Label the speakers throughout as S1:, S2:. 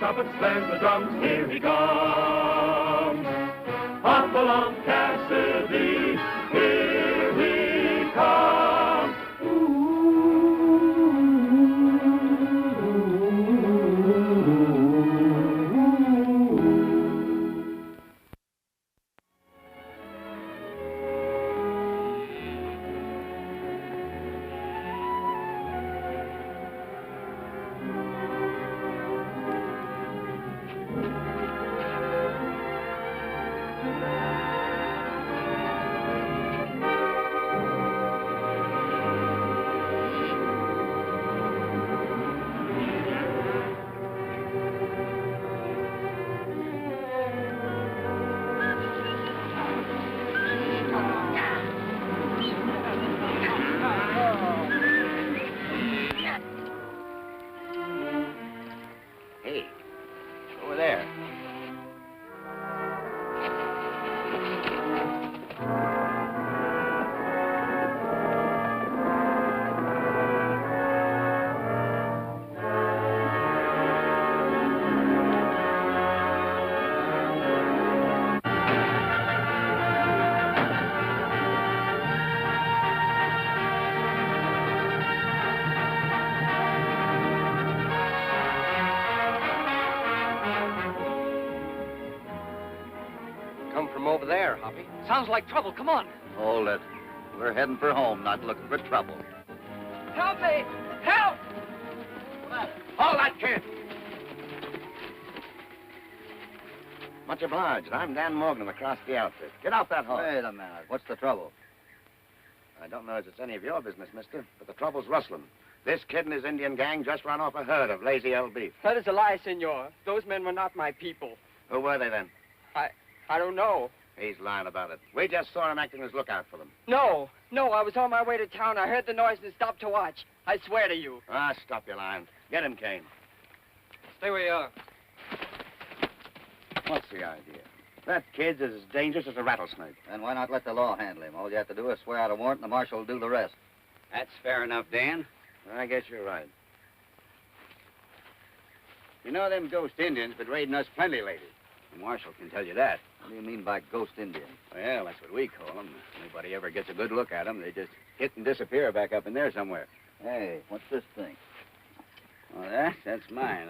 S1: trumpet slams the drums, here he comes. Hopalong Cassidy, here he comes.
S2: Over there, Hoppy. Sounds like trouble. Come on.
S3: Hold it. We're heading for home, not looking for trouble.
S2: Help me! Help!
S3: Hold that kid! Much obliged. I'm Dan Morgan of the Crosby outfit. Get off that horse. Wait a minute. What's the trouble? I don't know if it's any of your business, mister, but the trouble's rustling. This kid and his Indian gang just ran off a herd of lazy elk beef.
S4: That is a lie, senor. Those men were not my people.
S3: Who were they then?
S4: I don't know.
S3: He's lying about it. We just saw him acting as lookout for them.
S4: No, I was on my way to town. I heard the noise and stopped to watch. I swear to you.
S3: Ah, stop your lying. Get him, Kane.
S2: Stay where you are.
S3: What's the idea? That kid's as dangerous as a rattlesnake.
S5: Then why not let the law handle him? All you have to do is swear out a warrant and the marshal will do the rest.
S3: That's fair enough, Dan. I guess you're right. You know, them ghost Indians been raiding us plenty lately. The marshal can tell you that.
S5: What do you mean by ghost Indian?
S3: Well, that's what we call them. Anybody ever gets a good look at them, they just hit and disappear back up in there somewhere.
S5: Hey, what's this thing?
S3: Well, that's mine.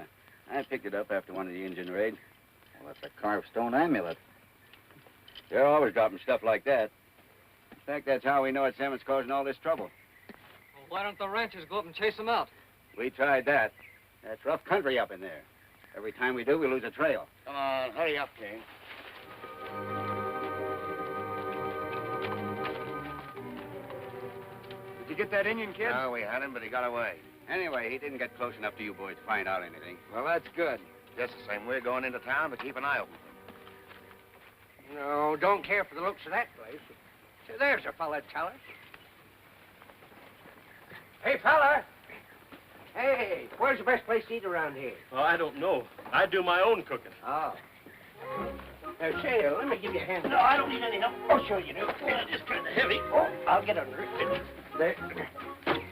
S3: I picked it up after one of the Indian raids.
S5: Well, that's a carved stone amulet.
S3: They're always dropping stuff like that. In fact, that's how we know it's them that's causing all this trouble.
S2: Well, why don't the ranchers go up and chase them out?
S3: We tried that. That's rough country up in there. Every time we do, we lose a trail. Come on, hurry up, Kane.
S2: Did you get that Indian kid?
S3: No, we had him, but he got away. Anyway, he didn't get close enough to you boys to find out anything.
S2: Well, that's good.
S3: Just the same, we're going into town to keep an eye open.
S4: No, don't care for the looks of that place. So there's a fella, tell us. Hey, fella. Hey, where's the best place to eat around here?
S6: Oh, I don't know. I do my own cooking.
S4: Oh. Say, let me give you a hand. No, I don't need any help. Oh, sure you do.
S6: Just kind of heavy.
S4: Oh, I'll get under it. There.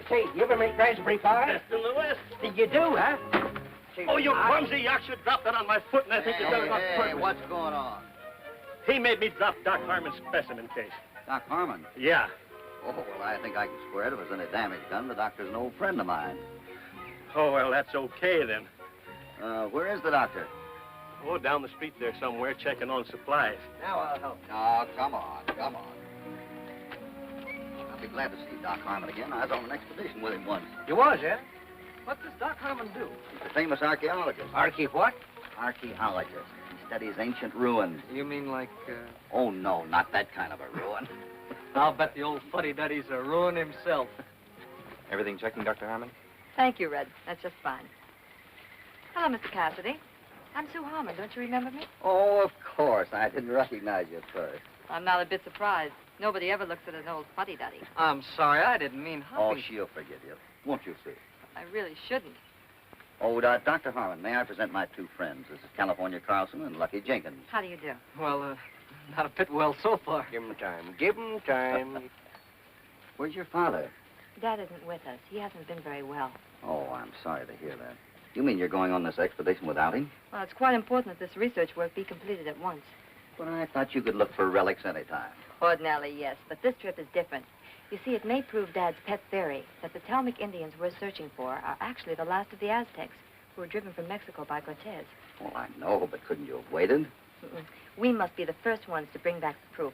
S4: Say, you ever make raspberry pie?
S6: Best in the West.
S4: You do, huh? Say,
S6: Oh, you clumsy yak should drop that on my foot, and I think you done it on purpose.
S5: What's going on?
S6: He made me drop Doc Harmon's specimen case.
S5: Doc Harmon?
S6: Yeah.
S5: Oh, well, I think I can swear it. If there's any damage done, the doctor's an old friend of mine.
S6: Oh, well, that's okay, then.
S5: Where is the doctor?
S6: Oh, down the street there somewhere, checking on supplies.
S4: Now I'll help.
S5: Oh, come on. I'll be glad to see Doc Harmon again. I was on an expedition with him once.
S4: You was, eh?
S2: What does Doc Harmon do?
S5: He's a famous archaeologist.
S4: What?
S5: Archaeologist. He studies ancient ruins.
S2: You mean like,
S5: Oh, no, not that kind of a ruin.
S2: I'll bet the old fuddy-duddy's a ruin himself.
S7: Everything checking, Dr. Harmon?
S8: Thank you, Red. That's just fine. Hello, Mr. Cassidy. I'm Sue Harmon. Don't you remember me?
S5: Oh, of course. I didn't recognize you at first.
S8: I'm not a bit surprised. Nobody ever looks at an old fuddy-duddy.
S2: I'm sorry, I didn't mean
S5: Oh,
S2: Hoppy.
S5: she'll forgive you. Won't you, Sue?
S8: I really shouldn't.
S5: Oh, Dr. Harmon, may I present my two friends? This is California Carlson and Lucky Jenkins.
S8: How do you do?
S2: Well, not a bit well so far.
S4: Give him time. Give him time.
S5: Where's your father?
S8: Dad isn't with us. He hasn't been very well.
S5: Oh, I'm sorry to hear that. You mean you're going on this expedition without him?
S8: Well, it's quite important that this research work be completed at once.
S5: But I thought you could look for relics anytime.
S8: Ordinarily, yes, but this trip is different. You see, it may prove Dad's pet theory that the Talmic Indians we're searching for are actually the last of the Aztecs who were driven from Mexico by Cortez.
S5: Well, I know, but couldn't you have waited?
S8: Mm-mm. We must be the first ones to bring back the proof.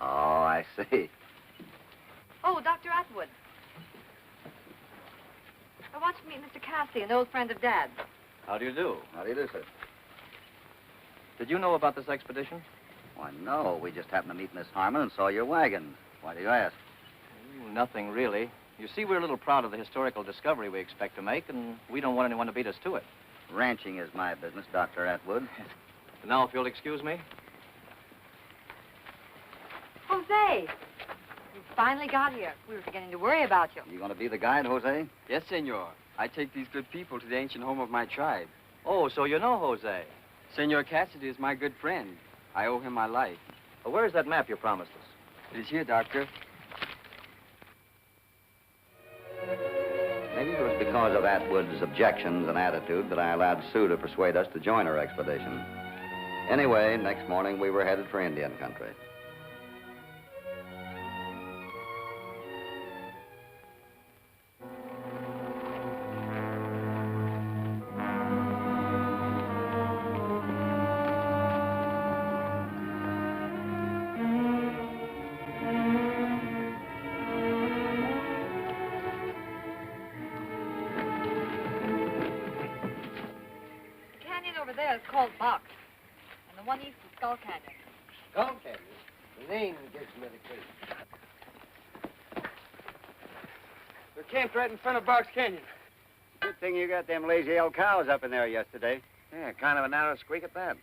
S5: Oh, I see.
S8: Oh, Dr. Atwood. I want you to meet Mr. Cassidy, an old friend of Dad's.
S2: How do you do?
S5: How do you do, sir?
S2: Did you know about this expedition?
S5: Why, no. We just happened to meet Miss Harmon and saw your wagon. Why do you ask?
S2: Nothing, really. You see, we're a little proud of the historical discovery we expect to make, and we don't want anyone to beat us to it.
S5: Ranching is my business, Dr. Atwood.
S2: Now, if you'll excuse me.
S8: Jose! You finally got here. We were beginning to worry about you.
S5: You going to be the guide, Jose?
S9: Yes, senor. I take these good people to the ancient home of my tribe.
S2: Oh, so you know Jose.
S9: Senor Cassidy is my good friend. I owe him my life.
S2: Well, where's that map you promised us?
S9: It is here, Doctor.
S5: Maybe it was because of Atwood's objections and attitude that I allowed Sue to persuade us to join our expedition. Anyway, next morning we were headed for Indian country.
S8: It's called Box, and the one east is Skull Canyon.
S4: Skull Canyon? The name gives me the clue.
S9: We're camped right in front of Box Canyon.
S3: Good thing you got them lazy old cows up in there yesterday. Yeah, kind of a narrow squeak at that.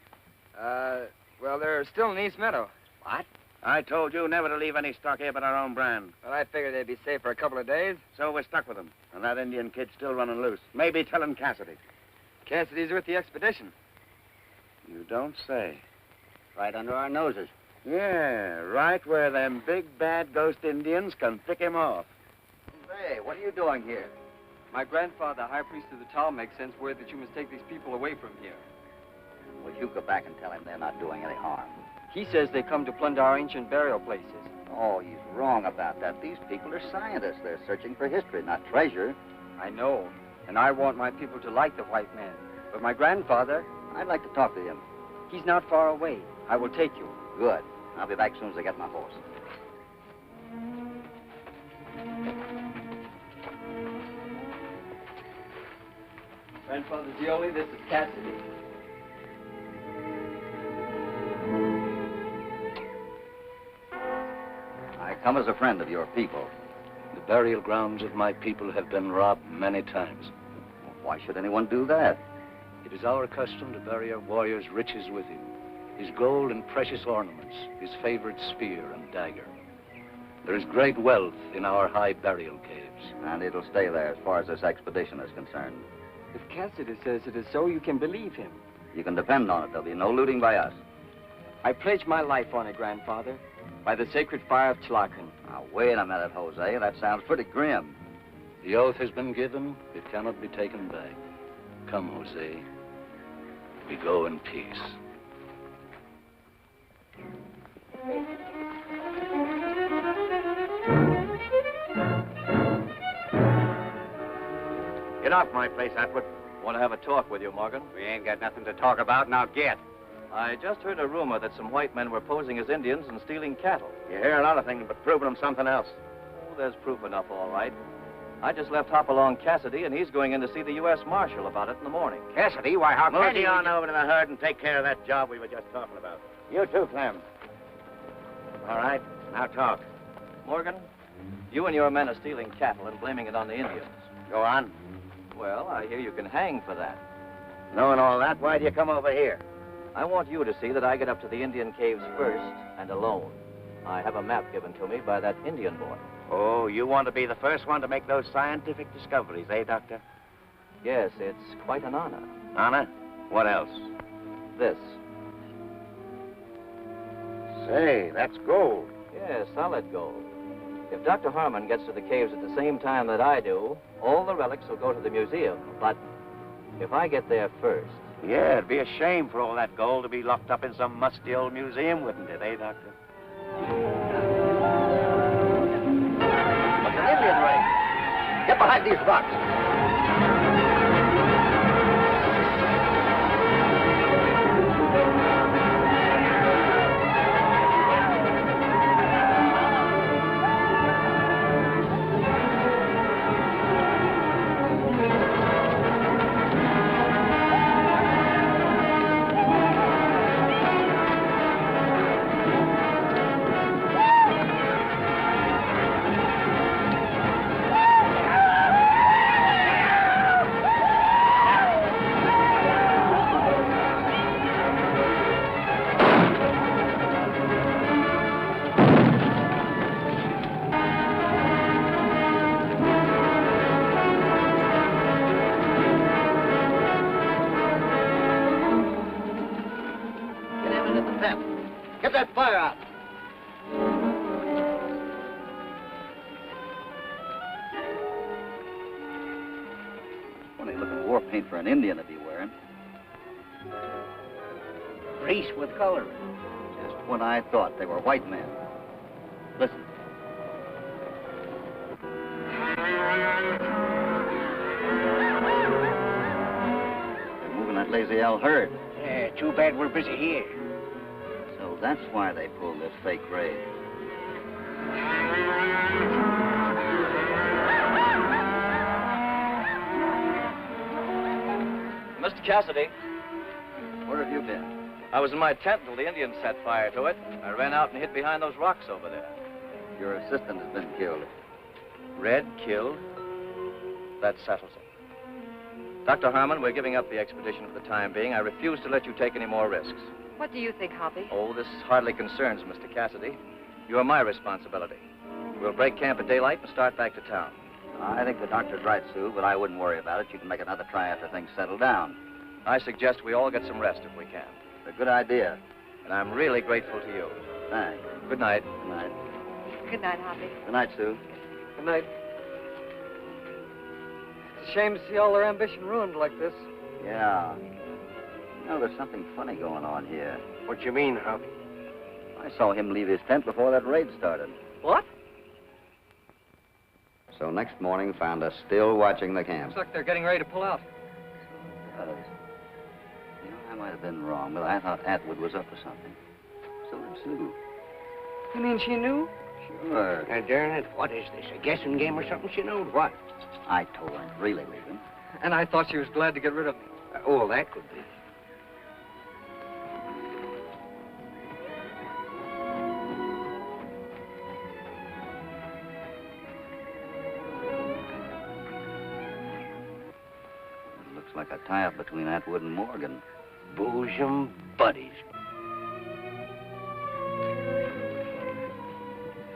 S9: Well, they're still in East Meadow.
S3: What? I told you never to leave any stock here but our own brand.
S9: Well, I figured they'd be safe for a couple of days.
S3: So we're stuck with them. And that Indian kid's still running loose. Maybe telling Cassidy.
S9: Cassidy's with the expedition.
S3: You don't say.
S5: Right under our noses.
S3: Yeah, right where them big, bad ghost Indians can pick him off.
S5: Hey, what are you doing here?
S9: My grandfather, high priest of the Talmic, sends word that you must take these people away from here.
S5: Well, you go back and tell him they're not doing any harm.
S9: He says they come to plunder our ancient burial places.
S5: Oh, he's wrong about that. These people are scientists. They're searching for history, not treasure.
S9: I know, and I want my people to like the white man. But my grandfather...
S5: I'd like to talk to him.
S9: He's not far away. I will take you.
S5: Good. I'll be back as soon as I get my horse.
S9: Grandfather Zioli, this is Cassidy.
S5: I come as a friend of your people.
S10: The burial grounds of my people have been robbed many times.
S5: Why should anyone do that?
S10: It is our custom to bury our warrior's riches with him, his gold and precious ornaments, his favorite spear and dagger. There is great wealth in our high burial caves.
S5: And it'll stay there as far as this expedition is concerned.
S9: If Cassidy says it is so, you can believe him.
S5: You can depend on it. There'll be no looting by us.
S9: I pledge my life on it, Grandfather, by the sacred fire of Tlacan.
S5: Now, wait a minute, Jose. That sounds pretty grim.
S10: The oath has been given. It cannot be taken back. Come, Jose. We go in peace.
S3: Get off my place, Atwood.
S2: Want to have a talk with you, Morgan?
S3: We ain't got nothing to talk about, now get.
S2: I just heard a rumor that some white men were posing as Indians and stealing cattle.
S3: You hear a lot of things, but proving them something else.
S2: Oh, there's proof enough, all right. I just left Hopalong Cassidy, and he's going in to see the U.S. Marshal about it in the morning.
S3: Cassidy? Why, how can
S2: Mosey
S3: he
S2: on
S3: over to the herd and take care of that job we were just talking about? You too, Clem. All right, now talk.
S2: Morgan, you and your men are stealing cattle and blaming it on the Indians.
S3: Go on.
S2: Well, I hear you can hang for that.
S3: Knowing all that, why'd you come over here?
S2: I want you to see that I get up to the Indian caves first and alone. I have a map given to me by that Indian boy.
S3: Oh, you want to be the first one to make those scientific discoveries, eh, Doctor?
S2: Yes, it's quite an honor.
S3: Honor? What else?
S2: This.
S3: Say, that's gold.
S2: Yes, solid gold. If Dr. Harmon gets to the caves at the same time that I do, all the relics will go to the museum, but If I get there first...
S3: Yeah, it'd be a shame for all that gold to be locked up in some musty old museum, wouldn't it, Doctor?
S5: What's an Indian raid? Get behind these rocks. Get that fire out. Funny looking war paint for an Indian to be wearing.
S4: Grease with color.
S5: Just when I thought they were white men. Listen. They're moving that lazy owl herd.
S4: Yeah, too bad we're busy here.
S5: So that's why they pulled this fake raid.
S2: Mr. Cassidy.
S5: Where have you been?
S2: I was in my tent until the Indians set fire to it. I ran out and hid behind those rocks over there.
S5: Your assistant has been killed.
S2: Red killed? That settles it. Dr. Harmon, we're giving up the expedition for the time being. I refuse to let you take any more risks.
S8: What do you think, Hoppy?
S2: Oh, this hardly concerns Mr. Cassidy. You are my responsibility. We'll break camp at daylight and start back to town.
S5: I think the doctor's right, Sue, but I wouldn't worry about it. You can make another try after things settle down.
S2: I suggest we all get some rest if we can.
S5: It's a good idea.
S2: And I'm really grateful to you.
S5: Thanks.
S2: Good night.
S5: Good night.
S8: Good night, Hoppy.
S5: Good night, Sue.
S11: Good night. It's a shame to see all their ambition ruined like this.
S5: Yeah. You know, there's something funny going on here.
S4: What you mean, Hoppy?
S5: I saw him leave his tent before that raid started.
S11: What?
S5: So next morning found us still watching the camp.
S11: Looks like they're getting ready to pull out.
S5: You know, I might have been wrong, but I thought Atwood was up to something. So did Sue.
S11: You mean she knew?
S5: Sure.
S4: Now, darn it, what is this, a guessing game or something? She knowed what?
S5: I told her to really leave him.
S11: And I thought she was glad to get rid of me.
S4: Oh, that could be.
S5: Looks like a tie-up between Atwood and Morgan.
S4: Bosom buddies.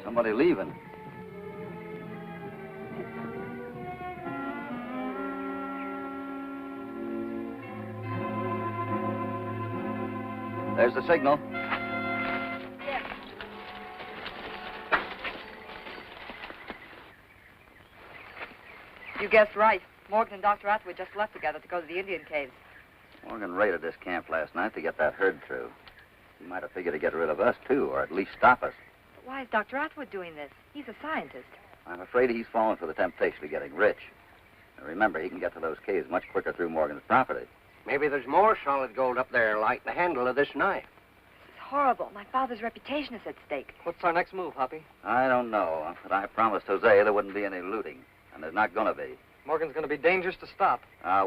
S5: Somebody leaving. There's the signal.
S8: Yes. You guessed right. Morgan and Dr. Atwood just left together to go to the Indian caves.
S5: Morgan raided this camp last night to get that herd through. He might have figured to get rid of us, too, or at least stop us.
S8: But why is Dr. Atwood doing this? He's a scientist.
S5: I'm afraid he's fallen for the temptation of getting rich. And remember, he can get to those caves much quicker through Morgan's property.
S4: Maybe there's more solid gold up there, like the handle of this knife.
S8: This is horrible. My father's reputation is at stake.
S11: What's our next move, Hoppy?
S5: I don't know, but I promised Jose there wouldn't be any looting. And there's not going to be.
S11: Morgan's going to be dangerous to stop.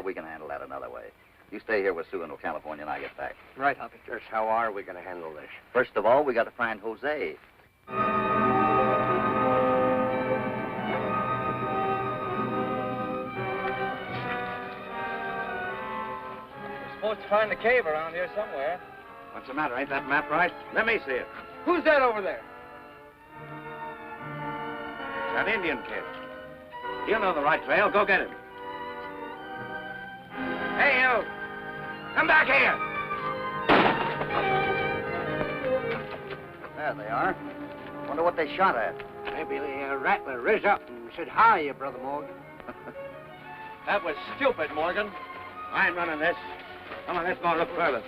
S5: We can handle that another way. You stay here with Sue until California and I get back.
S11: Right, Hoppy.
S4: Just how are we going to handle this?
S5: First of all, we got to find Jose.
S2: We're supposed to find a cave around here somewhere.
S3: What's the matter? Ain't that map right? Let me see it.
S11: Who's that over there?
S3: That Indian kid. He'll know the right trail. Go get him. Hey, you! Come back here!
S5: There they are. Wonder what they shot at.
S4: Maybe the rattler riz up and said, "Hi, you brother Morgan."
S2: That was stupid, Morgan.
S3: I'm running this. Come on, let's go and look further.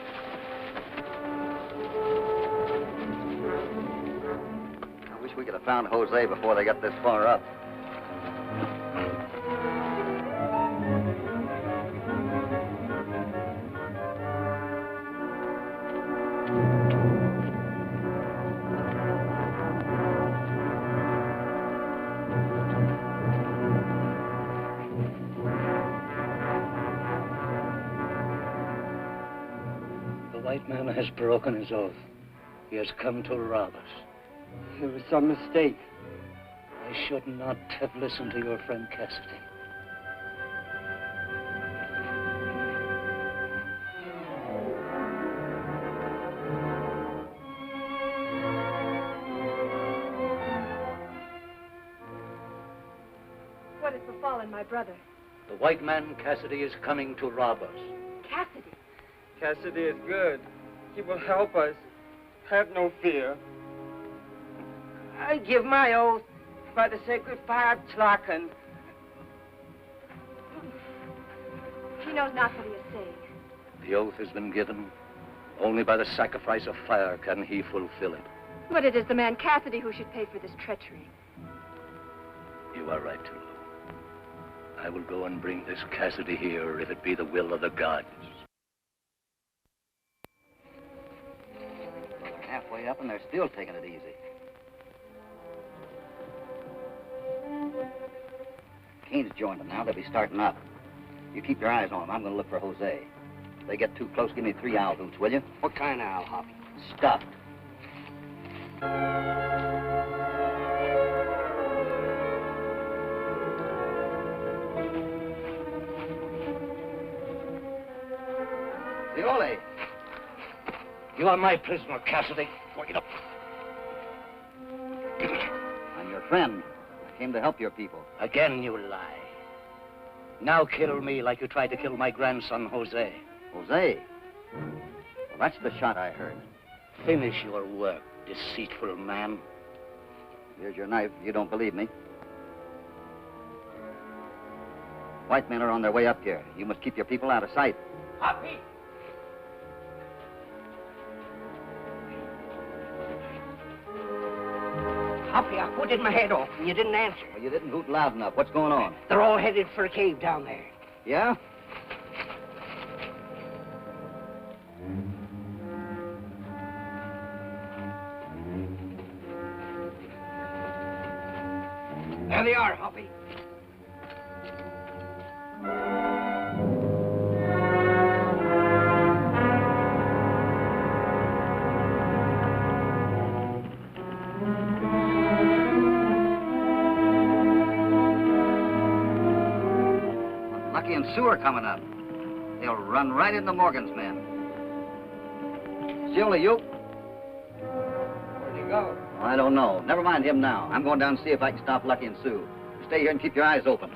S5: I wish we could have found Jose before they got this far up.
S10: The white man has broken his oath. He has come to rob us.
S11: There was some mistake.
S10: I should not have listened to your friend Cassidy.
S8: What has befallen my brother?
S10: The white man Cassidy is coming to rob us.
S8: Cassidy?
S11: Cassidy is good. He will help us. Have no fear. I give my oath by the sacred fire of Tlacon.
S8: He knows not what he is saying.
S10: The oath has been given. Only by the sacrifice of fire can he fulfill it.
S8: But it is the man Cassidy who should pay for this treachery.
S10: You are right, Tulu. I will go and bring this Cassidy here if it be the will of the gods.
S5: Well, they're halfway up and they're still taking it easy. Kane's joined them now. They'll be starting up. You keep your eyes on them. I'm going to look for Jose. If they get too close, give me 3 owl hoots, will you?
S4: What kind of owl, Hoppy?
S5: Stuffed. Zioli!
S10: You are my prisoner, Cassidy. Look it up.
S5: I'm your friend. I came to help your people.
S10: Again you lie. Now kill me like you tried to kill my grandson, Jose.
S5: Jose? Well, that's the shot I heard.
S10: Finish your work, deceitful man.
S5: Here's your knife. You don't believe me. White men are on their way up here. You must keep your people out of sight.
S4: Hoppy! Hoppy, I put in my head off and you didn't answer.
S5: Well, you didn't hoot loud enough. What's going on?
S4: They're all headed for a cave down there.
S5: Yeah?
S4: There they are, Hoppy.
S5: Lucky and Sue are coming up. They'll run right into Morgan's men. Zioli, you?
S4: Where'd he go?
S5: I don't know. Never mind him now. I'm going down and see if I can stop Lucky and Sue. Stay here and keep your eyes open.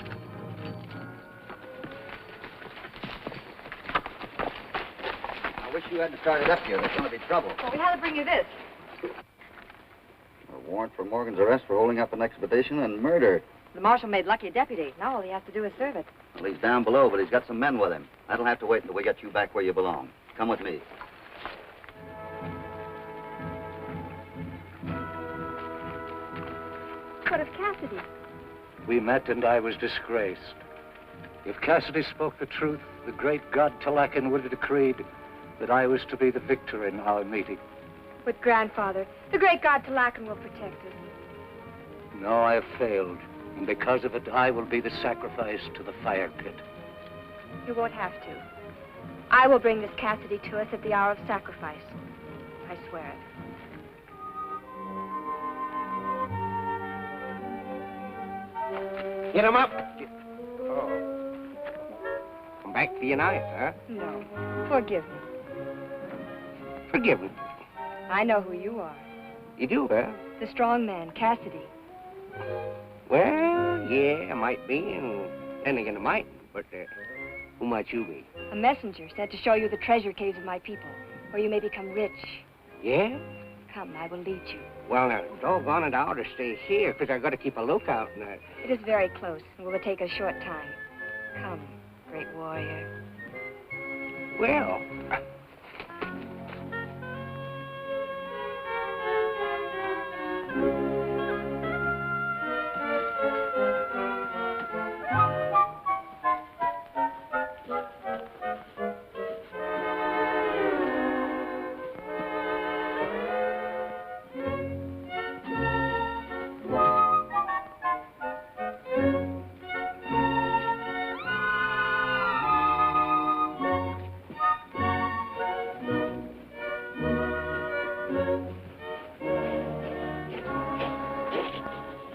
S5: I wish you hadn't started up here. There's going to be trouble.
S8: Well, we had to bring you this.
S5: A warrant for Morgan's arrest for holding up an expedition and murder.
S8: The marshal made Lucky a deputy. Now all he has to do is serve it.
S5: Well, he's down below, but he's got some men with him. That'll have to wait until we get you back where you belong. Come with me.
S8: What of Cassidy?
S10: We met and I was disgraced. If Cassidy spoke the truth, the great god Tlacon would have decreed that I was to be the victor in our meeting.
S8: But, Grandfather, the great god Tlacon will protect us.
S10: No, I have failed. And because of it, I will be the sacrifice to the fire pit.
S8: You won't have to. I will bring this Cassidy to us at the hour of sacrifice. I swear it.
S4: Get him up. Oh. Come back for your knife, huh?
S8: No. Forgive me.
S4: Forgive me.
S8: I know who you are.
S4: You do, huh?
S8: The strong man, Cassidy.
S4: Well, yeah, I might be, and then again I mightn't. But who might you be?
S8: A messenger sent to show you the treasure caves of my people, where you may become rich.
S4: Yeah?
S8: Come, I will lead you.
S4: Well, now, doggone it, I ought to stay here, because I've got to keep a lookout. And
S8: It is very close, and will take a short time. Come, great warrior.
S4: Well.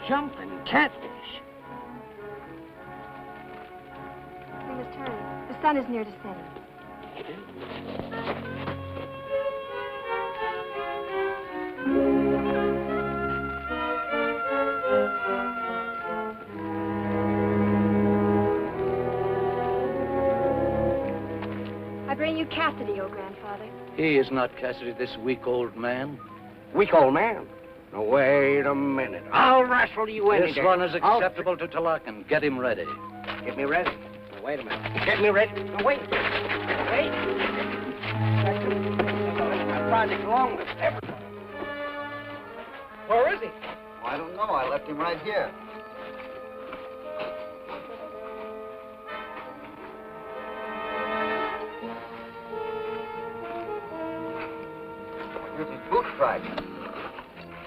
S4: Jumping catfish.
S8: We must hurry. The sun is near to setting. I bring you Cassidy, O grandfather.
S10: He is not Cassidy, this weak old man.
S4: Weak old man. Now, wait a minute. I'll wrestle you any day.
S10: This one is acceptable to Talakan. Get him ready.
S4: Get me ready. Now, wait a minute. Get me ready. Now, wait. Wait. My project along with everybody. Where is he?
S5: Oh, I don't know. I left him right here. Here's his boot strike.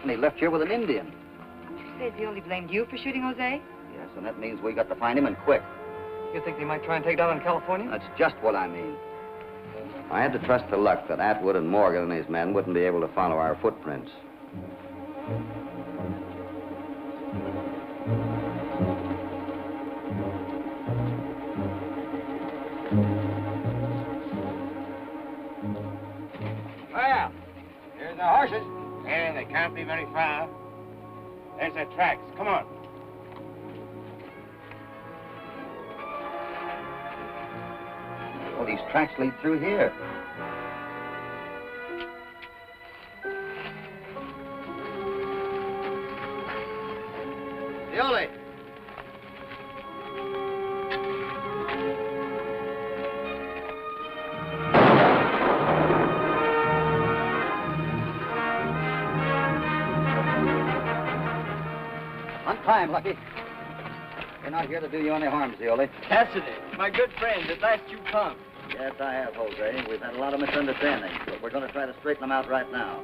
S5: And he left here with an Indian.
S8: Did you say he only blamed you for shooting Jose?
S5: Yes, and that means we got to find him and quick.
S9: You think they might try and take down in California?
S5: That's just what I mean. I had to trust to luck that Atwood and Morgan and his men wouldn't be able to follow our footprints.
S3: Well, here's the horses. Yeah, they can't be very far. There's their tracks. Come on.
S5: Well, these tracks lead through here. Yoli! On time, Lucky. We're not here to do you any harm, Zioli.
S9: Cassidy, my good friend, at last you come.
S5: Yes, I have, Jose. We've had a lot of misunderstandings, but we're going to try to straighten them out right now.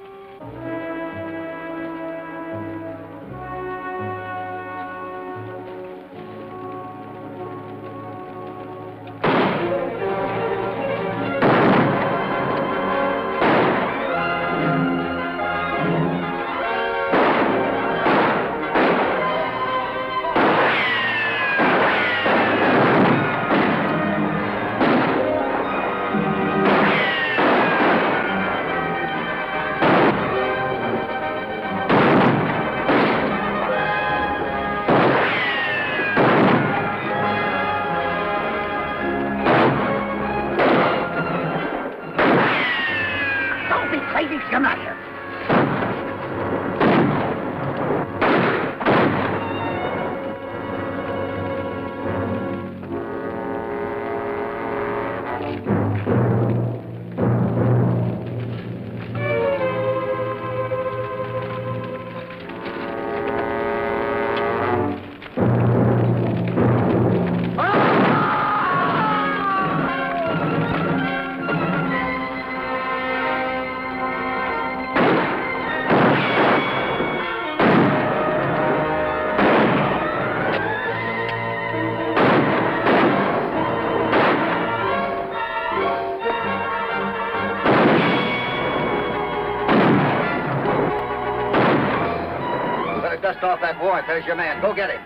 S5: Dust off that wart. There's your man. Go get him.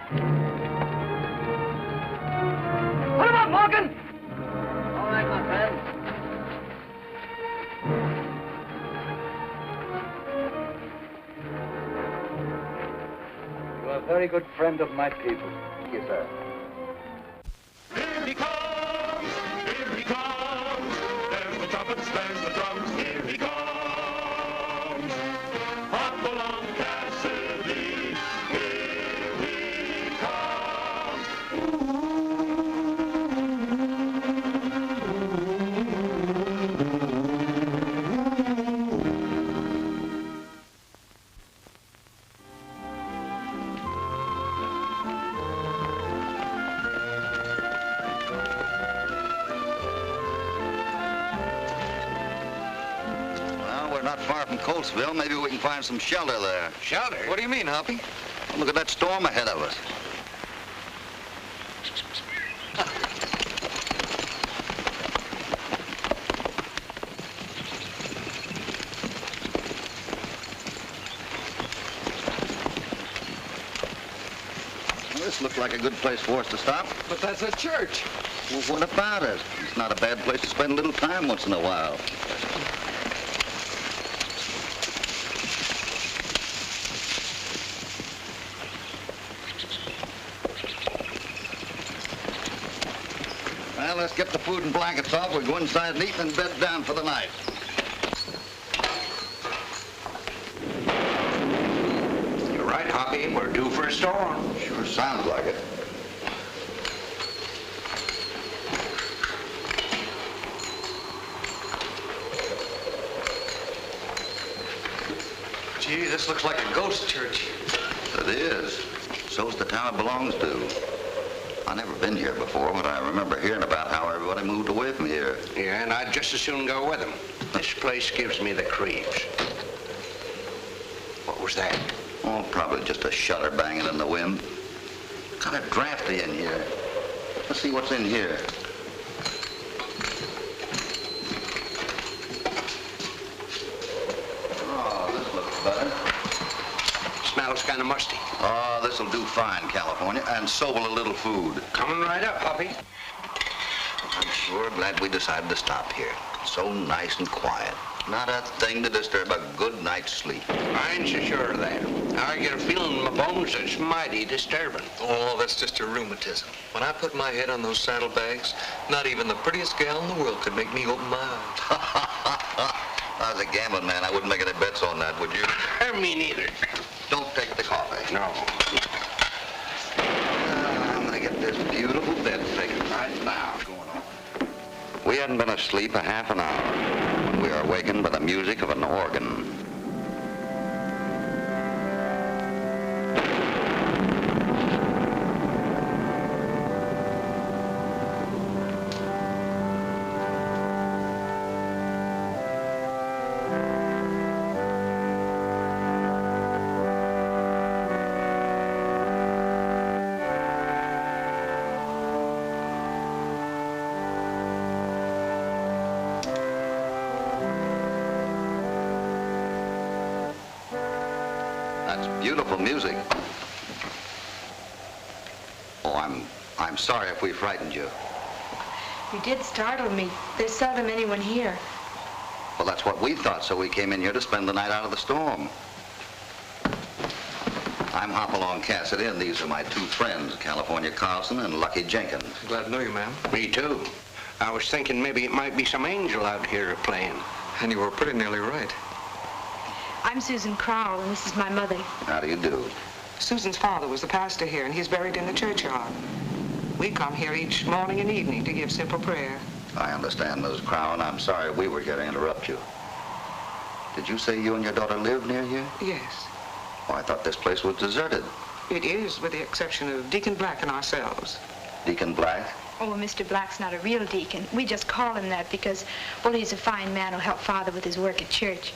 S5: Put him up, Morgan! All right, my friend.
S10: You are a very good friend of my people.
S5: Thank you, sir.
S1: Here he comes! Here he comes! There's the trumpets, there's the drums. Here he comes! Hopalong Cassidy! Here he comes!
S5: not far from Coltsville. Maybe we can find some shelter there.
S3: Shelter?
S5: What do you mean, Hoppy? Look at that storm ahead of us. Well, this looks like a good place for us to stop.
S3: But that's a church.
S5: Well, what about it? It's not a bad place to spend a little time once in a while. Well, let's get the food and blankets off. We'll go inside and eat and bed down for the night.
S3: You're right, Hoppy. We're due for a storm.
S5: Sure sounds like it.
S3: Gee, this looks like a ghost church.
S5: It is. So's the town it belongs to. I've never been here before, but I remember hearing about how everybody moved away from here.
S3: Yeah, and I'd just as soon go with them. This place gives me the creeps. What was that?
S5: Oh, probably just a shutter banging in the wind. Kind of drafty in here. Let's see what's in here. Oh, this looks better.
S3: Smells kind of musty.
S5: Oh, this'll do fine, California, and so will a little food.
S3: Coming right up, Hoppy.
S5: I'm sure glad we decided to stop here. So nice and quiet. Not a thing to disturb a good night's sleep.
S3: I ain't so sure of that. I get a feeling in my bones that's mighty disturbing.
S12: Oh, that's just your rheumatism. When I put my head on those saddlebags, not even the prettiest gal in the world could make me open my eyes.
S5: If I was a gambling man, I wouldn't make any bets on that, would you?
S3: Me neither.
S5: Don't take the coffee.
S3: No.
S5: I'm gonna get this beautiful bed taken right now. What's going on? We hadn't been asleep a half an hour when we were awakened by the music of an organ. Beautiful music. Oh, I'm sorry if we frightened you.
S13: You did startle me. There's seldom anyone here.
S5: Well, that's what we thought, so we came in here to spend the night out of the storm. I'm Hopalong Cassidy, and these are my two friends, California Carlson and Lucky Jenkins.
S12: Glad to know you, ma'am.
S3: Me too. I was thinking maybe it might be some angel out here playing.
S12: And you were pretty nearly right.
S13: I'm Susan Crowell, and this is my mother.
S5: How do you do?
S14: Susan's father was the pastor here, and he's buried in the churchyard. We come here each morning and evening to give simple prayer.
S5: I understand, Mrs. Crow, and I'm sorry we were here to interrupt you. Did you say you and your daughter live near here?
S14: Yes.
S5: Oh, I thought this place was deserted.
S14: It is, with the exception of Deacon Black and ourselves.
S5: Deacon Black?
S13: Oh, Mr. Black's not a real deacon. We just call him that because, well, he's a fine man who'll help Father with his work at church.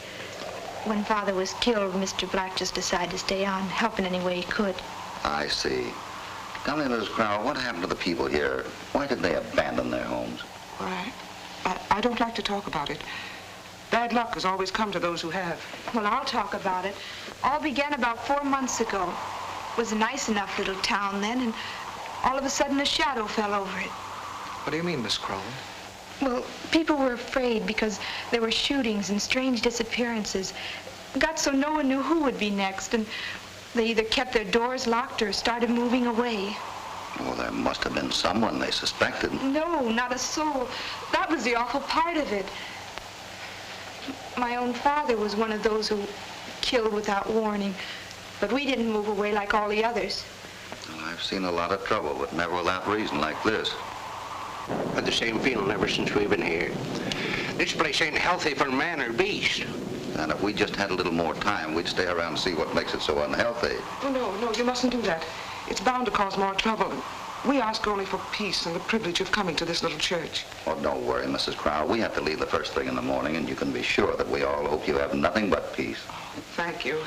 S13: When Father was killed, Mr. Black just decided to stay on, helping any way he could.
S5: I see. Tell me, Mrs. Crow, what happened to the people here? Why did they abandon their homes?
S14: Why, I don't like to talk about it. Bad luck has always come to those who have.
S13: Well, I'll talk about it. All began about 4 months ago. It was a nice enough little town then, and all of a sudden a shadow fell over it.
S12: What do you mean, Miss Crowell?
S13: Well, people were afraid because there were shootings and strange disappearances. It got so no one knew who would be next, and they either kept their doors locked or started moving away.
S5: Well, there must have been someone they suspected.
S13: No, not a soul. That was the awful part of it. My own father was one of those who killed without warning, but we didn't move away like all the others.
S5: Well, I've seen a lot of trouble, but never without reason like this.
S3: Had the same feeling ever since we've been here. This place ain't healthy for man or beast.
S5: And if we just had a little more time, we'd stay around and see what makes it so unhealthy.
S14: Oh, no, you mustn't do that. It's bound to cause more trouble. We ask only for peace and the privilege of coming to this little church.
S5: Oh, don't worry, Mrs. Crowell. We have to leave the first thing in the morning, and you can be sure that we all hope you have nothing but peace.
S14: Thank you.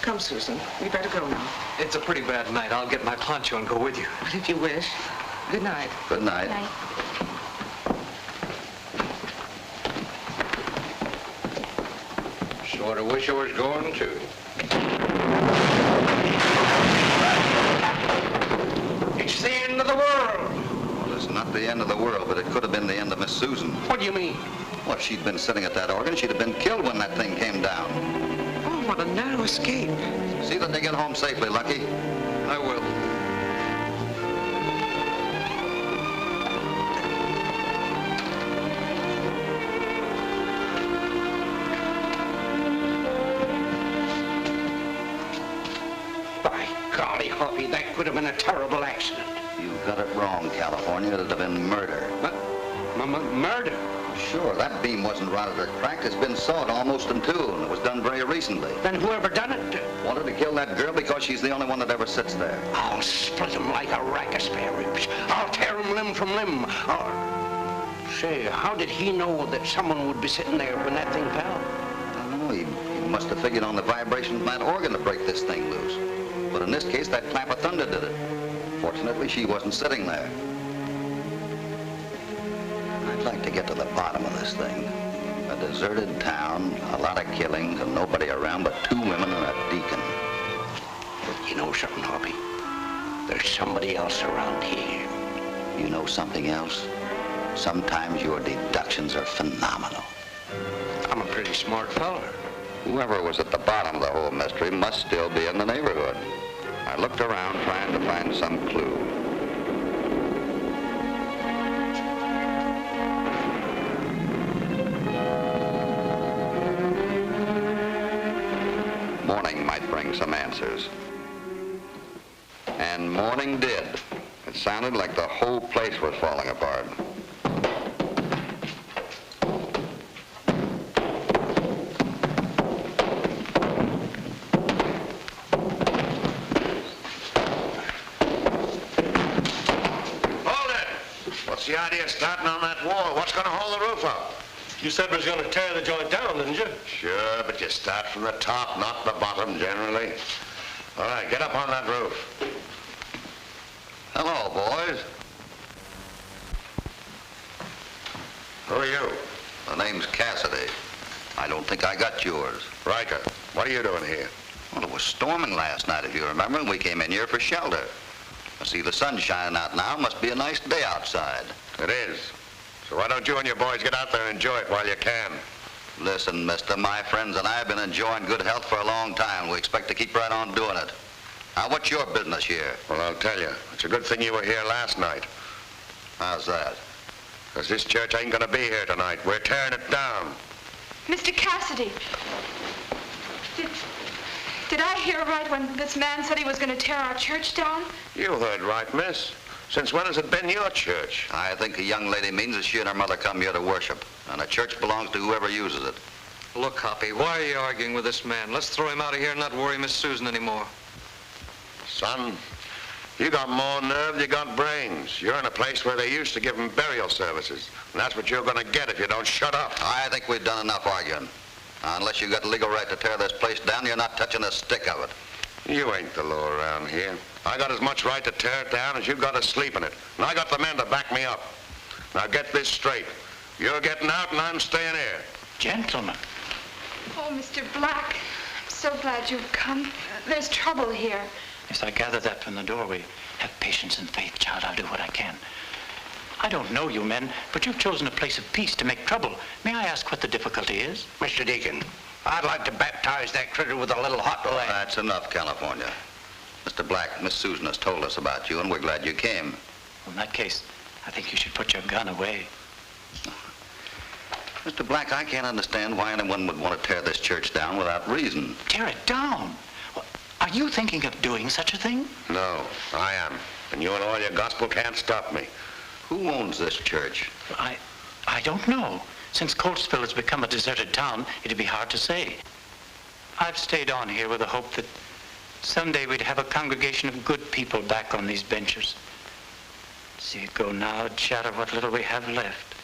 S14: Come, Susan. We better go now.
S12: It's a pretty bad night. I'll get my poncho and go with you.
S14: But if you wish. Good night.
S5: Good night.
S8: Good night.
S15: Sort of wish I was going too.
S4: It's the end of the world.
S5: Well, it's not the end of the world, but it could have been the end of Miss Susan.
S4: What do you mean?
S5: Well, if she'd been sitting at that organ, she'd have been killed when that thing came down.
S14: Oh, what a narrow escape.
S5: See that they get home safely, Lucky.
S12: I will.
S4: By golly, Hoppy, that could have been a terrible accident.
S5: You got it wrong, California. It'd have been murder.
S4: Murder?
S5: Sure, that beam wasn't rotted or cracked. It's been sawed almost in two, and it was done very recently.
S4: Then whoever done it...
S5: Wanted to kill that girl because she's the only one that ever sits there.
S4: I'll split him like a rack of spare ribs. I'll tear him limb from limb. Say, how did he know that someone would be sitting there when that thing fell?
S5: I don't know. He must have figured on the vibration of that organ to break this thing loose. But in this case, that clap of thunder did it. Fortunately, she wasn't sitting there. I'd like to get to the bottom of this thing. A deserted town, a lot of killings, and nobody around but two women and a deacon.
S4: You know something, Hoppy? There's somebody else around here.
S5: You know something else? Sometimes your deductions are phenomenal.
S4: I'm a pretty smart fella.
S5: Whoever was at the bottom of the whole mystery must still be in the neighborhood. I looked around trying to find some clue. Morning might bring some answers. And morning did. It sounded like the whole place was falling apart.
S3: What's the idea of starting on that wall? What's going to hold the roof up?
S6: You said we was going to tear the joint down, didn't you?
S3: Sure, but you start from the top, not the bottom, generally. All right, get up on that roof.
S5: Hello, boys.
S3: Who are you?
S5: The name's Cassidy. I don't think I got yours.
S3: Riker, what are you doing here?
S5: Well, it was storming last night, if you remember, and we came in here for shelter. I see the sun's shining out now. Must be a nice day outside.
S3: It is. So why don't you and your boys get out there and enjoy it while you can?
S5: Listen, mister, my friends and I have been enjoying good health for a long time. We expect to keep right on doing it. Now, what's your business here?
S3: Well, I'll tell you. It's a good thing you were here last night.
S5: How's that?
S3: Because this church ain't going to be here tonight. We're tearing it down.
S13: Mr. Cassidy, did I hear right when this man said he was going to tear our church down?
S3: You heard right, miss. Since when has it been your church?
S5: I think the young lady means that she and her mother come here to worship, and a church belongs to whoever uses it.
S12: Look, Hoppy, why are you arguing with this man? Let's throw him out of here and not worry Miss Susan anymore.
S3: Son, you got more nerve than you got brains. You're in a place where they used to give them burial services, and that's what you're going to get if you don't shut up.
S5: I think we've done enough arguing. Unless you've got the legal right to tear this place down, you're not touching a stick of it.
S3: You ain't the law around here. I got as much right to tear it down as you got to sleep in it. And I got the men to back me up. Now get this straight. You're getting out and I'm staying here.
S4: Gentlemen.
S13: Oh, Mr. Black, I'm so glad you've come. There's trouble here.
S16: Yes, I gather that from the doorway. Have patience and faith, child. I'll do what I can. I don't know you men, but you've chosen a place of peace to make trouble. May I ask what the difficulty is?
S4: Mr. Deacon, I'd like to baptize that critter with a little hot lead.
S5: That's enough, California. Mr. Black, Miss Susan has told us about you, and we're glad you came.
S16: Well, in that case, I think you should put your gun away.
S5: Mr. Black, I can't understand why anyone would want to tear this church down without reason.
S16: Tear it down? Well, are you thinking of doing such a thing?
S3: No, I am. And you and all your gospel can't stop me.
S5: Who owns this church?
S16: I don't know. Since Coltsville has become a deserted town, it'd be hard to say. I've stayed on here with the hope that Someday we'd have a congregation of good people back on these benches. See it go now, it'd shatter what little we have left.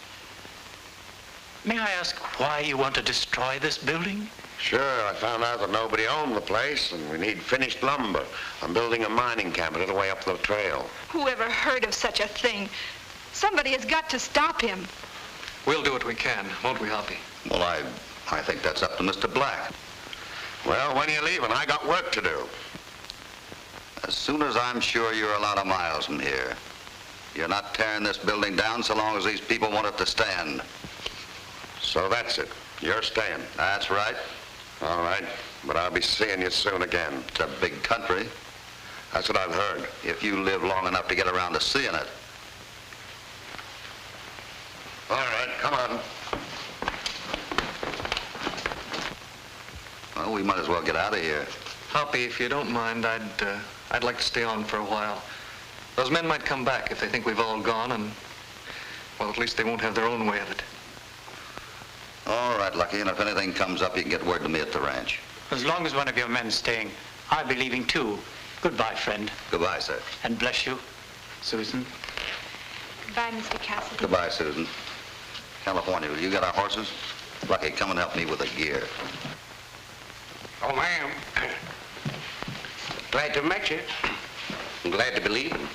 S16: May I ask why you want to destroy this building?
S3: Sure, I found out that nobody owned the place, and we need finished lumber. I'm building a mining camp a little way up the trail.
S13: Whoever heard of such a thing? Somebody has got to stop him.
S12: We'll do what we can, won't we, Hoppy?
S5: Well, I think that's up to Mr. Black.
S3: Well, when are you leaving? I got work to do.
S5: As soon as I'm sure you're a lot of miles from here. You're not tearing this building down so long as these people want it to stand.
S3: So that's it. You're staying.
S5: That's right.
S3: All right, but I'll be seeing you soon again.
S5: It's a big country.
S3: That's what I've heard.
S5: If you live long enough to get around to seeing it.
S3: All right, come on.
S5: Well, we might as well get out of here.
S12: Hoppy, if you don't mind, I'd like to stay on for a while. Those men might come back if they think we've all gone, and, well, at least they won't have their own way of it.
S5: All right, Lucky, and if anything comes up, you can get word to me at the ranch.
S16: As long as one of your men's staying, I'll be leaving too. Goodbye, friend.
S5: Goodbye, sir.
S16: And bless you, Susan.
S13: Goodbye, Mr. Cassidy.
S5: Goodbye, Susan. California, will you get our horses? Lucky, come and help me with the gear.
S4: Oh, ma'am. Glad to meet you. I'm glad to be leaving.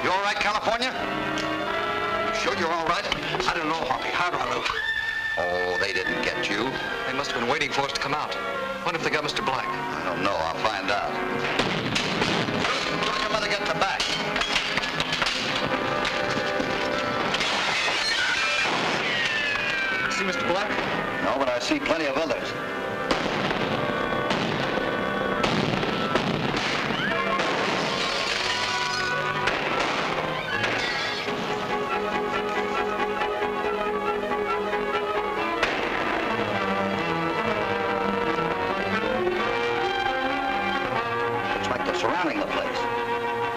S5: You all right, California? You sure you're all right?
S4: I don't know, Hoppy. How do I look?
S5: Oh, they didn't get you.
S12: They must have been waiting for us to come out. What if they got Mr. Black?
S5: I don't know. I'll find out. Tell your mother get in the back.
S12: See Mr. Black?
S5: No, but I see plenty of others. Looks like they're surrounding the place.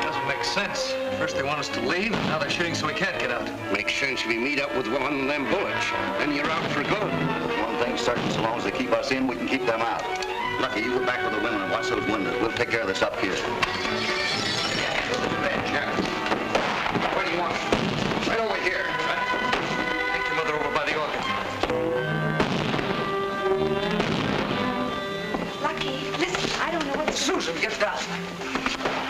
S12: Doesn't make sense. First they want us to leave, and now they're shooting so we can't get out.
S4: Makes sense if you meet up with one of them bullets. Then you're out for good.
S5: One thing's certain, so long as they keep us in, we can keep them out. Lucky, you go back with the women and watch those windows. We'll take care of this up here.
S4: What do you want? Right over here.
S12: Take your mother over by the organ.
S13: Lucky, listen, I don't know what...
S4: Susan, get down.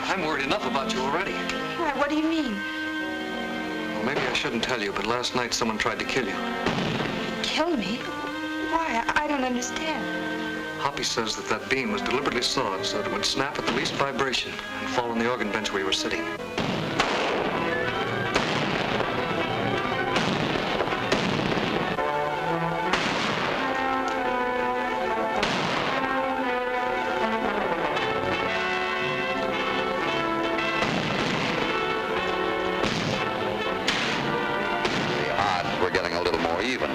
S12: I'm worried enough about you already.
S13: Why, what do you mean?
S12: Well, maybe I shouldn't tell you, but last night someone tried to kill you.
S13: Kill me? Why? I don't understand.
S12: Hoppy says that beam was deliberately sawed so that it would snap at the least vibration and fall on the organ bench where you were sitting.
S5: The odds were getting a little more even.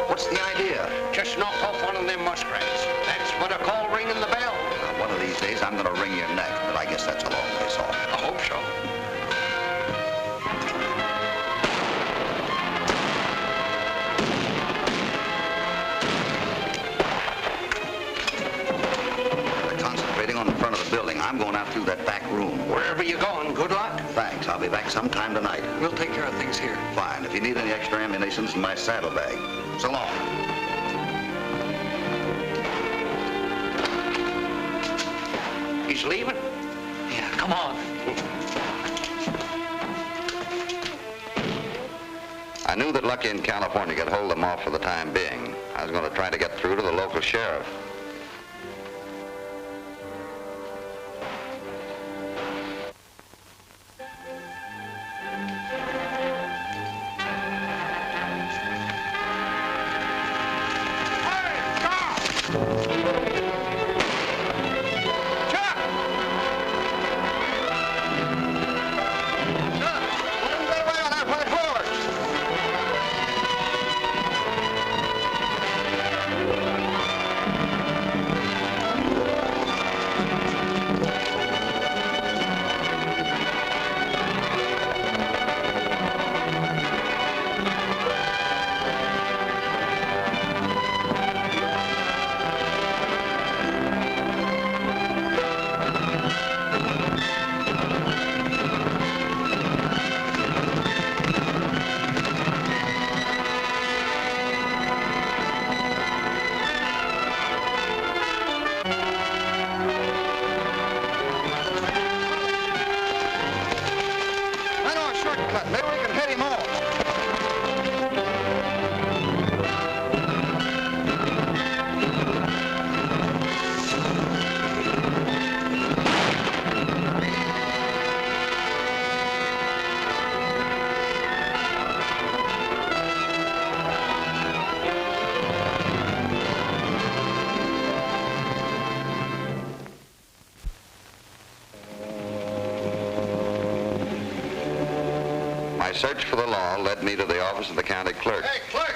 S5: What's the idea?
S4: Just knocked off one of them muskrats. That's what I call ringing the bell.
S5: One of these days, I'm going to wring your neck, but I guess that's a long ways off.
S4: I hope so.
S5: They're concentrating on the front of the building. I'm going out through that back room.
S4: Wherever you're going, good luck.
S5: Thanks. I'll be back sometime tonight.
S12: We'll take care of things here.
S5: Fine. If you need any extra ammunition, it's in my saddlebag. So long.
S4: He's leaving?
S16: Yeah, come on.
S5: I knew that Lucky in California could hold them off for the time being. I was going to try to get through to the local sheriff. My search for the law led me to the office of the county clerk.
S4: Hey, clerk!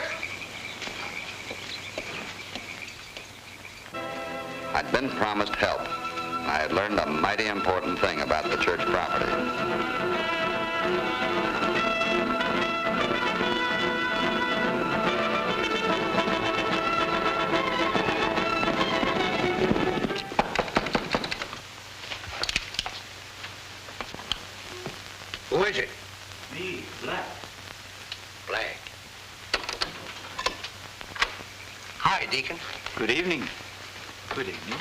S5: I'd been promised help. I had learned a mighty important thing about the church property.
S4: Who is it?
S16: Me, Black.
S4: Black. Hi, Deacon.
S16: Good evening. Good evening.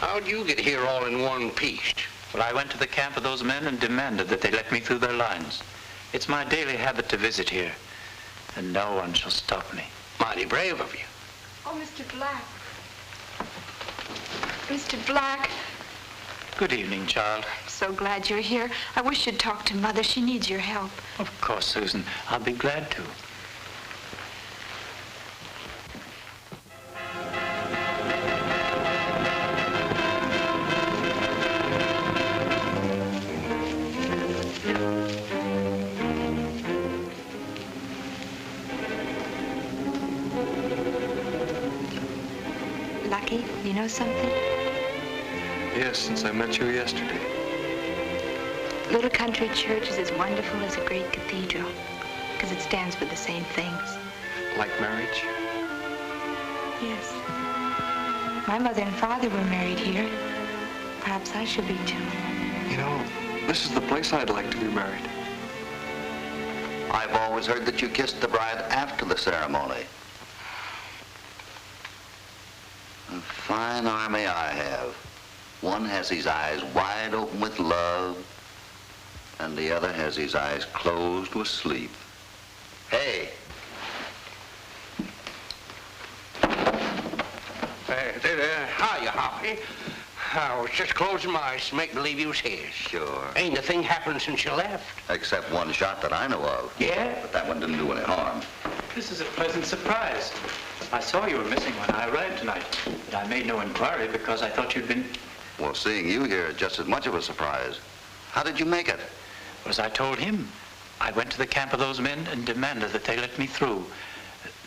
S4: How'd you get here all in one piece?
S16: Well, I went to the camp of those men and demanded that they let me through their lines. It's my daily habit to visit here, and no one shall stop me.
S4: Mighty brave of you.
S13: Oh, Mr. Black. Mr. Black.
S16: Good evening, child.
S13: I'm so glad you're here. I wish you'd talk to Mother. She needs your help.
S16: Of course, Susan. I'll be glad to.
S13: Lucky, you know something?
S12: Yes, since I met you yesterday.
S13: Little country church is as wonderful as a great cathedral because it stands for the same things.
S12: Like marriage?
S13: Yes. My mother and father were married here. Perhaps I should be too.
S12: You know, this is the place I'd like to be married.
S5: I've always heard that you kissed the bride after the ceremony. A fine army I have. One has his eyes wide open with love, and the other has his eyes closed with sleep. Hey.
S4: Hiya, Hoppy. I was just closing my eyes to make believe you was here.
S5: Sure.
S4: Ain't a thing happened since you left.
S5: Except one shot that I know of.
S4: Yeah?
S5: But that one didn't do any harm.
S16: This is a pleasant surprise. I saw you were missing when I arrived tonight, but I made no inquiry because I thought you'd been...
S5: Well, seeing you here is just as much of a surprise. How did you make it?
S16: As I told him, I went to the camp of those men and demanded that they let me through.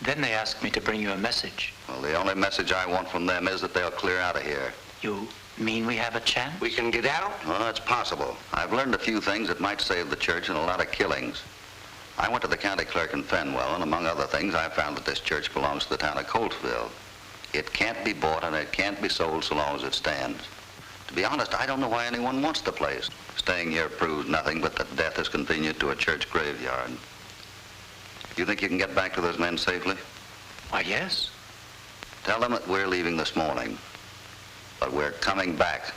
S16: Then they asked me to bring you a message.
S5: Well, the only message I want from them is that they'll clear out of here.
S16: You mean we have a chance?
S4: We can get out?
S5: Well, it's possible. I've learned a few things that might save the church and a lot of killings. I went to the county clerk in Fenwell, and among other things, I found that this church belongs to the town of Coltsville. It can't be bought and it can't be sold so long as it stands. To be honest, I don't know why anyone wants the place. Staying here proves nothing but that death is convenient to a church graveyard. You think you can get back to those men safely?
S16: Why, yes.
S5: Tell them that we're leaving this morning, but we're coming back.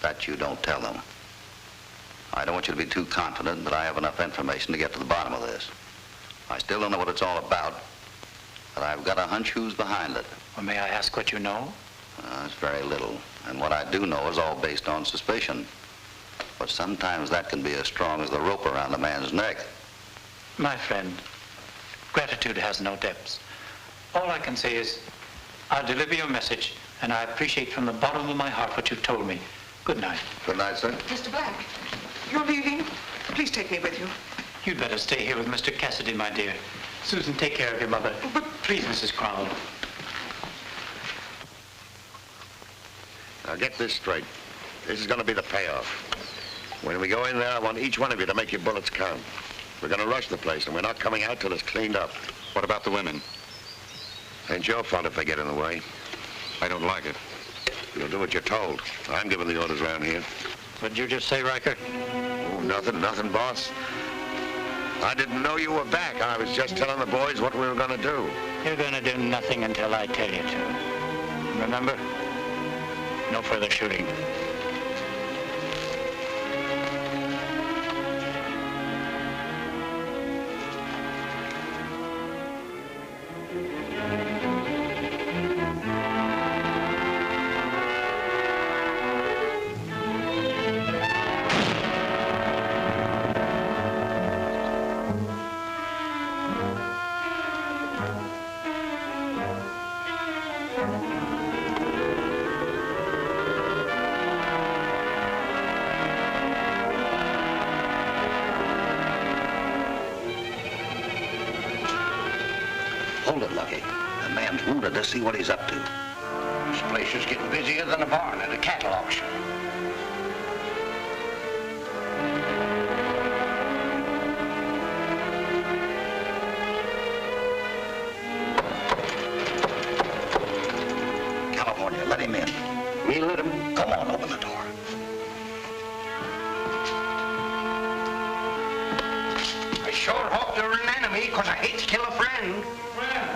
S5: That you don't tell them. I don't want you to be too confident that I have enough information to get to the bottom of this. I still don't know what it's all about, but I've got a hunch who's behind it.
S16: Well, may I ask what you know?
S5: It's very little, and what I do know is all based on suspicion. But sometimes that can be as strong as the rope around a man's neck.
S16: My friend, gratitude has no depths. All I can say is, I'll deliver your message, and I appreciate from the bottom of my heart what you've told me. Good night.
S5: Good night, sir.
S14: Mr. Black, you're leaving? Please take me with you.
S16: You'd better stay here with Mr. Cassidy, my dear. Susan, take care of your mother. But please, Mrs. Crowell.
S3: Now get this straight. This is going to be the payoff. When we go in there, I want each one of you to make your bullets count. We're going to rush the place, and we're not coming out till it's cleaned up.
S12: What about the women?
S3: Ain't your fault if they get in the way.
S12: I don't like it.
S3: You'll do what you're told. I'm giving the orders around here.
S16: What'd you just say, Riker?
S3: Oh, nothing, boss. I didn't know you were back. I was just telling the boys what we were going to do.
S16: You're going to do nothing until I tell you to. Remember? No further shooting.
S4: hold it, Lucky.
S5: The man's wanted to see what he's up to.
S4: This place is getting busier than a barn at a cattle auction.
S5: California, let him in.
S4: Me let him?
S5: Come on, open the door.
S4: I sure hope you're an enemy, because I hate to kill a friend.
S1: Friend,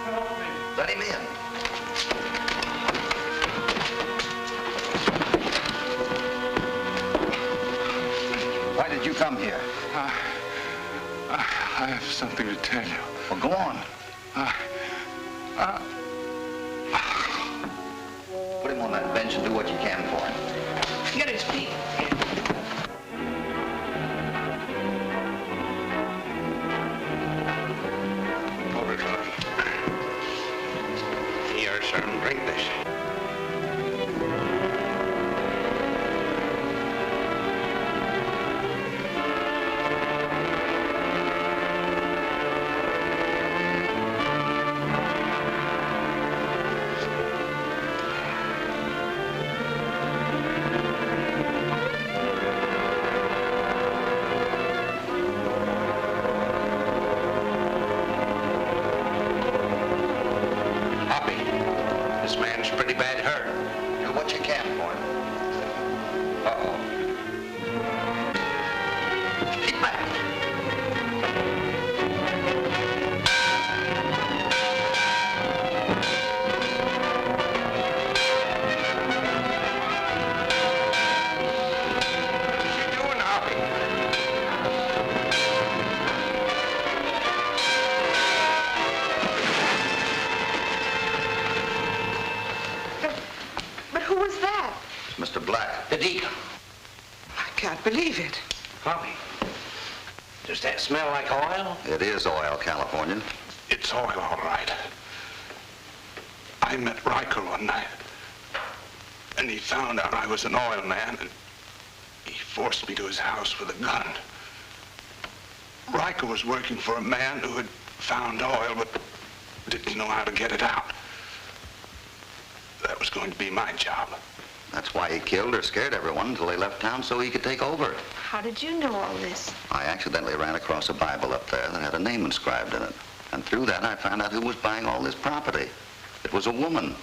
S1: help me.
S5: Let him in. Why did you come here?
S12: I have something to tell you.
S5: Well, go on. Put him on that bench and do what you can for him.
S4: Get his feet. Over, Charlie. Here, sir, drink this. Hoppy, this man's pretty bad hurt.
S5: Do what you can for him.
S4: Uh-oh.
S5: Keep back.
S4: What you doing, Hoppy?
S13: But who was that?
S5: It's Mr. Black.
S4: The deacon.
S14: I can't believe it.
S4: Hoppy, does that smell like oil?
S5: It is oil, Californian.
S12: It's oil, all right. I met Riker one night, and he found out I was an oil man, and he forced me to his house with a gun. Riker was working for a man who had found oil, but didn't know how to get it out. That was going to be my job.
S5: That's why he killed or scared everyone until they left town so he could take over.
S13: How did you know all this?
S5: I accidentally ran across a Bible up there that had a name inscribed in it. And through that, I found out who was buying all this property. It was a woman.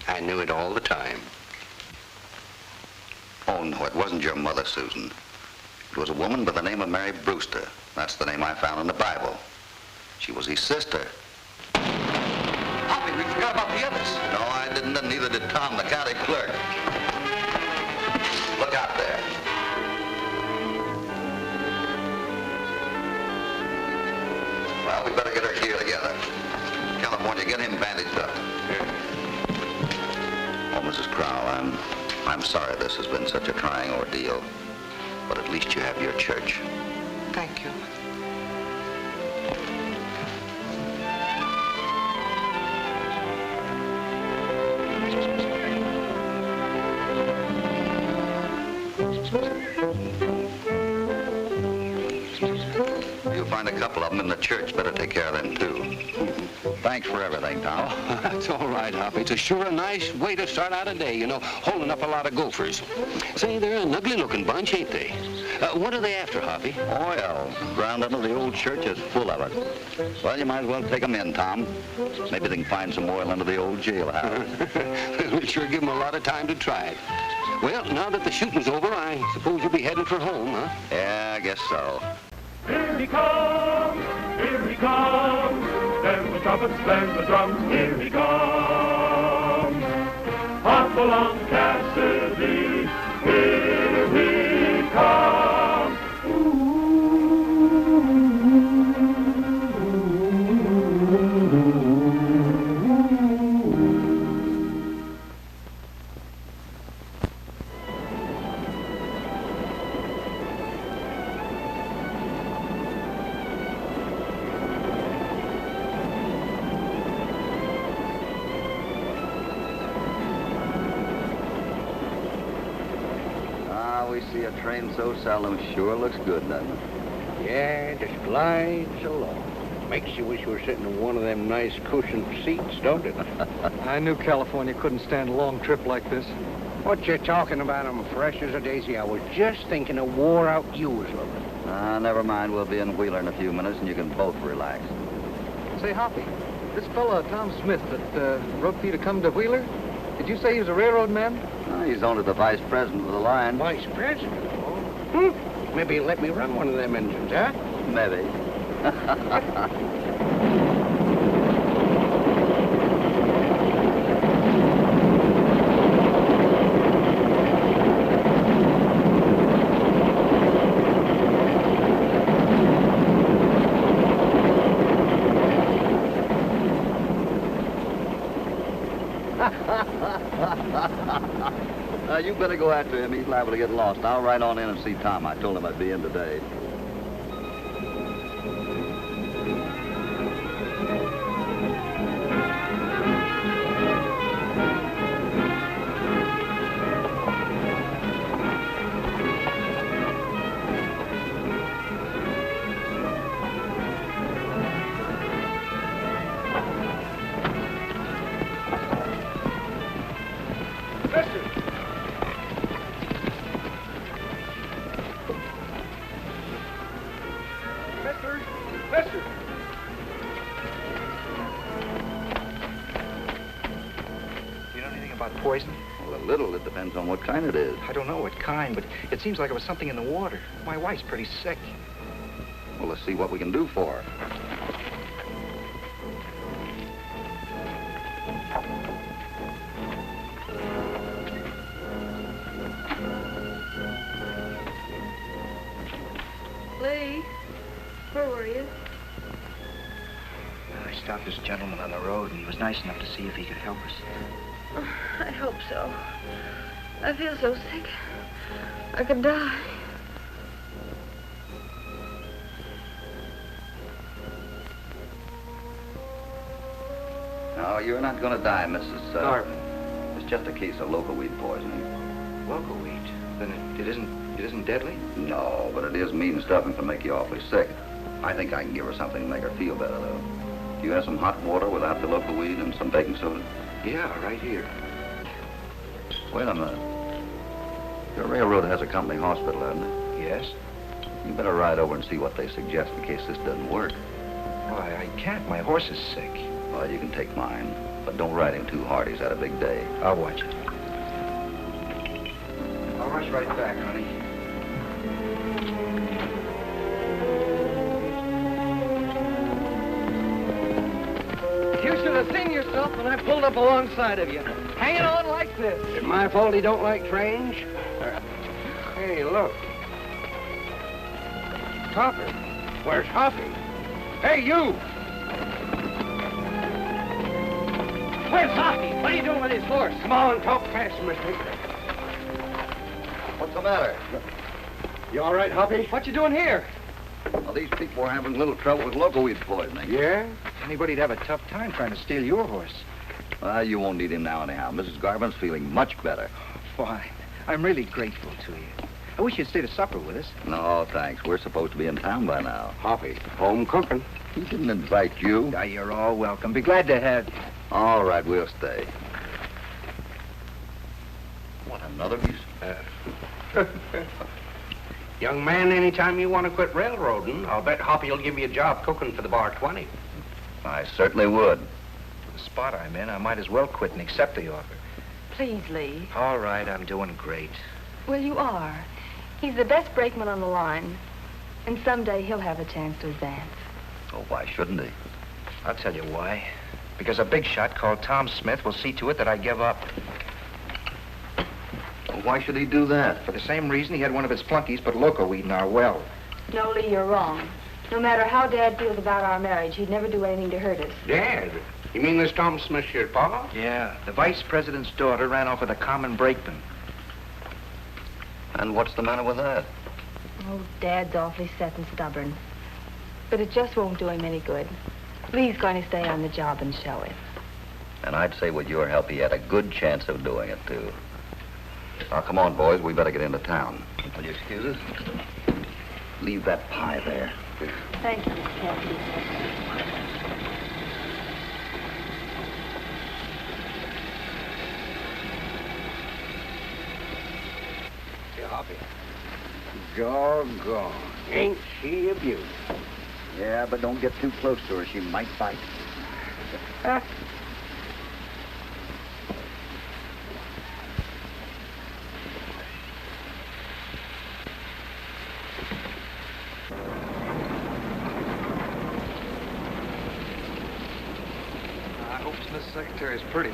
S4: I knew it all the time.
S5: Oh, no, it wasn't your mother, Susan. It was a woman by the name of Mary Brewster. That's the name I found in the Bible. She was his sister.
S4: Hoppy, we forgot about the others.
S5: No, I didn't, and neither did Tom, the county clerk. Look out there. Well, we better get our gear together. California, get him bandaged up. Oh, Mrs. Crowell, I'm sorry this has been such a trying ordeal, but at least you have your church.
S14: Thank you.
S5: You'll find a couple of them in the church. Better take care of them, too. Thanks for everything, Tom.
S4: Oh, that's all right, Hoppy. It's sure a nice way to start out a day, you know, holding up a lot of gophers. Say, they're an ugly-looking bunch, ain't they? What are they after, Hoppy?
S5: Oil. Ground under the old church is full of it. Well, you might as well take them in, Tom. Maybe they can find some oil under the old jailhouse.
S4: We'll sure give them a lot of time to try it. Well, now that the shooting's over, I suppose you'll be heading for home, huh?
S5: Yeah, I guess so.
S1: Here he comes, here he comes. There's the trumpets, there's the drums, here he comes. Hopalong Cassidy, here he comes.
S5: We see a train so seldom, sure looks good, doesn't it?
S9: Yeah, just glides along.
S4: Makes you wish you were sitting in one of them nice cushioned seats, don't it?
S12: I knew California couldn't stand a long trip like this.
S4: What you talking about? I'm fresh as a daisy. I was just thinking of wore out you was looking.
S5: Never mind. We'll be in Wheeler in a few minutes, and you can both relax.
S12: Say, Hoppy, this fella, Tom Smith, that wrote for you to come to Wheeler, did you say he was a railroad man?
S5: He's only the vice president of the line.
S4: Vice president? Oh. Maybe he'll let me run one of them engines, huh?
S5: Maybe. You better go after him. He's liable to get lost. I'll ride on in and see Tom. I told him I'd be in today.
S15: Poison?
S5: Well, a little. It depends on what kind it is.
S15: I don't know what kind, but it seems like it was something in the water. My wife's pretty sick.
S5: Well, let's see what we can do for her.
S13: Lee, where were you?
S15: I stopped this gentleman on the road, and he was nice enough to see if he could help us.
S13: I hope so. I feel so sick. I could die.
S5: No, you're not going to die, Mrs.
S15: Garvin.
S5: It's just a case of local weed poisoning.
S15: Local weed? Then it isn't deadly?
S5: No, but it is mean stuff and can make you awfully sick. I think I can give her something to make her feel better, though. Do you have some hot water without the local weed and some baking soda?
S15: Yeah, right here.
S5: Wait a minute. Your railroad has a company hospital, hasn't it?
S15: Yes.
S5: You better ride over and see what they suggest in case this doesn't work.
S15: Why, I can't. My horse is sick.
S5: Well, you can take mine, but don't ride him too hard. He's had a big day.
S15: I'll watch it. I'll rush right back, honey.
S11: You should have seen yourself when I pulled up alongside of you. Hanging on like this.
S4: Is it my fault he don't like trains? Hey, look. Topper. Where's Hoppy? Hey, you!
S11: Where's Hoppy? What are you doing with his horse?
S4: Come on, talk fast, mister.
S5: What's the matter?
S4: You all right, Hoppy?
S11: What you doing here?
S5: Well, these people are having a little trouble with local weed poisoning.
S15: Yeah? Anybody'd have a tough time trying to steal your horse.
S5: You won't need him now anyhow. Mrs. Garvin's feeling much better.
S15: Fine. I'm really grateful to you. I wish you'd stay to supper with us.
S5: No, thanks. We're supposed to be in town by now.
S4: Hoppy, home cooking.
S5: He didn't invite you.
S15: You're all welcome. Be glad to have you.
S5: All right, we'll stay. What, another piece?
S4: Young man, anytime you want to quit railroading, I'll bet Hoppy will give you a job cooking for the Bar 20.
S5: I certainly would.
S15: The spot I'm in, I might as well quit and accept the offer.
S13: Please, Lee.
S15: All right, I'm doing great.
S13: Well, you are. He's the best brakeman on the line. And someday he'll have a chance to advance.
S5: Oh, why shouldn't he?
S15: I'll tell you why. Because a big shot called Tom Smith will see to it that I give up.
S5: Well, why should he do that?
S15: For the same reason he had one of his flunkies put local weed in our well.
S13: No, Lee, you're wrong. No matter how Dad feels about our marriage, he'd never do anything to hurt us.
S4: Dad? You mean this Tom Smith's your pa?
S15: Yeah, the vice president's daughter ran off with a common brakeman.
S5: And what's the matter with that?
S13: Oh, Dad's awfully set and stubborn. But it just won't do him any good. Lee's going to stay on the job and show it.
S5: And I'd say with your help, he had a good chance of doing it, too. Now, come on, boys. We better get into town. Will you excuse us? Leave that pie there.
S13: Thank you, Miss Cassidy.
S17: Hoppy. Doggone. Ain't she a beauty?
S18: Yeah, but don't get too close to her. She might bite.
S12: I hope Smith's secretary is pretty.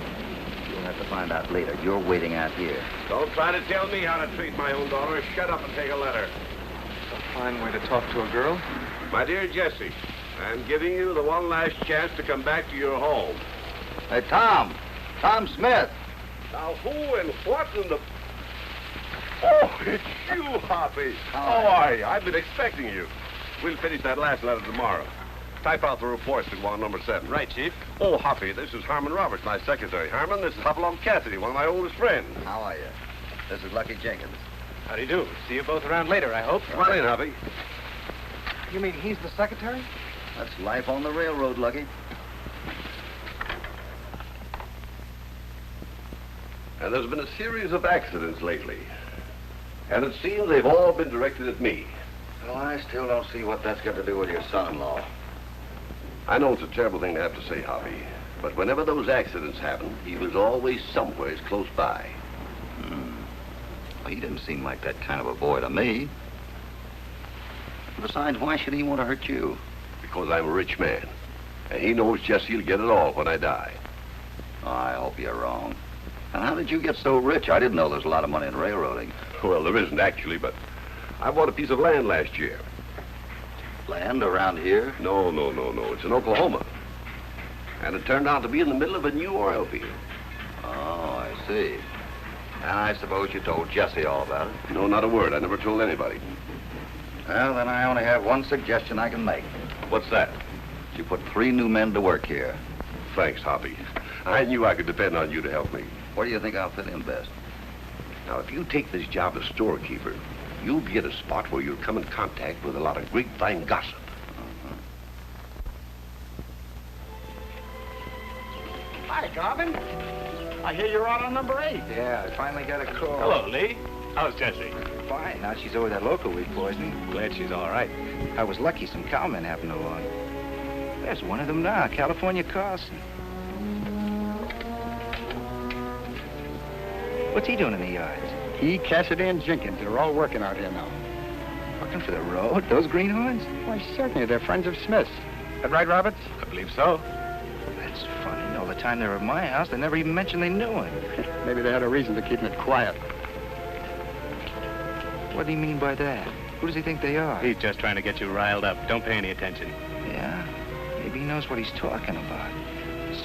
S18: You'll have to find out later. You're waiting out here.
S6: Don't try to tell me how to treat my own daughter. Shut up and take a letter.
S12: A fine way to talk to a girl.
S6: My dear Jesse, I'm giving you the one last chance to come back to your home.
S18: Hey, Tom. Tom Smith.
S6: Now, who and what in the... Oh, it's you, Hoppy. How are you? I've been expecting you. We'll finish that last letter tomorrow. Type out the reports at wall number 7.
S7: Right, Chief.
S6: Oh, Hoppy, this is Harmon Roberts, my secretary. Harmon, this is Hopalong Cassidy, one of my oldest friends.
S18: How are you? This is Lucky Jenkins.
S7: How do you do? See you both around later, I hope.
S6: Come on in, Hoppy.
S17: You mean he's the secretary?
S18: That's life on the railroad, Lucky.
S6: And there's been a series of accidents lately. And it seems they've all been directed at me.
S18: Well, I still don't see what that's got to do with your son-in-law.
S6: I know it's a terrible thing to have to say, Hoppy, but whenever those accidents happen, he was always somewhere close by.
S18: Well, he didn't seem like that kind of a boy to me. Besides, why should he want to hurt you?
S6: Because I'm a rich man, and he knows Jesse'll get it all when I die.
S18: Oh, I hope you're wrong. And how did you get so rich? I didn't know there was a lot of money in railroading.
S6: Well, there isn't actually, but I bought a piece of land last year.
S18: Land around here?
S6: No. It's in Oklahoma. And it turned out to be in the middle of a new oil field.
S18: Oh, I see. And I suppose you told Jesse all about it?
S6: No, not a word. I never told anybody.
S18: Well, then I only have one suggestion I can make.
S6: What's that?
S18: You put 3 new men to work here.
S6: Thanks, Hoppy. I knew I could depend on you to help me.
S18: Where do you think I'll fit in best?
S6: Now, if you take this job as storekeeper, you'll be at a spot where you'll come in contact with a lot of grapevine gossip.
S17: Hi, Garvin. I hear you're out on number 8.
S15: Yeah, I finally got a call.
S7: Hello, Lee. How's Jessie?
S15: Fine. Now she's over that local weed poisoning.
S7: Glad she's all right.
S15: I was lucky some cowmen happened along. There's one of them now, California Carson. What's he doing in the yards?
S17: He, Cassidy, and Jenkins, they're all working out here now.
S15: Working for the road? Those greenhorns?
S17: Why, certainly. They're friends of Smith's. That right, Roberts?
S7: I believe so.
S15: That's funny. All the time they were at my house, they never even mentioned they knew him.
S17: Maybe they had a reason to keep it quiet.
S15: What do you mean by that? Who does he think they are?
S7: He's just trying to get you riled up. Don't pay any attention.
S15: Yeah? Maybe he knows what he's talking about.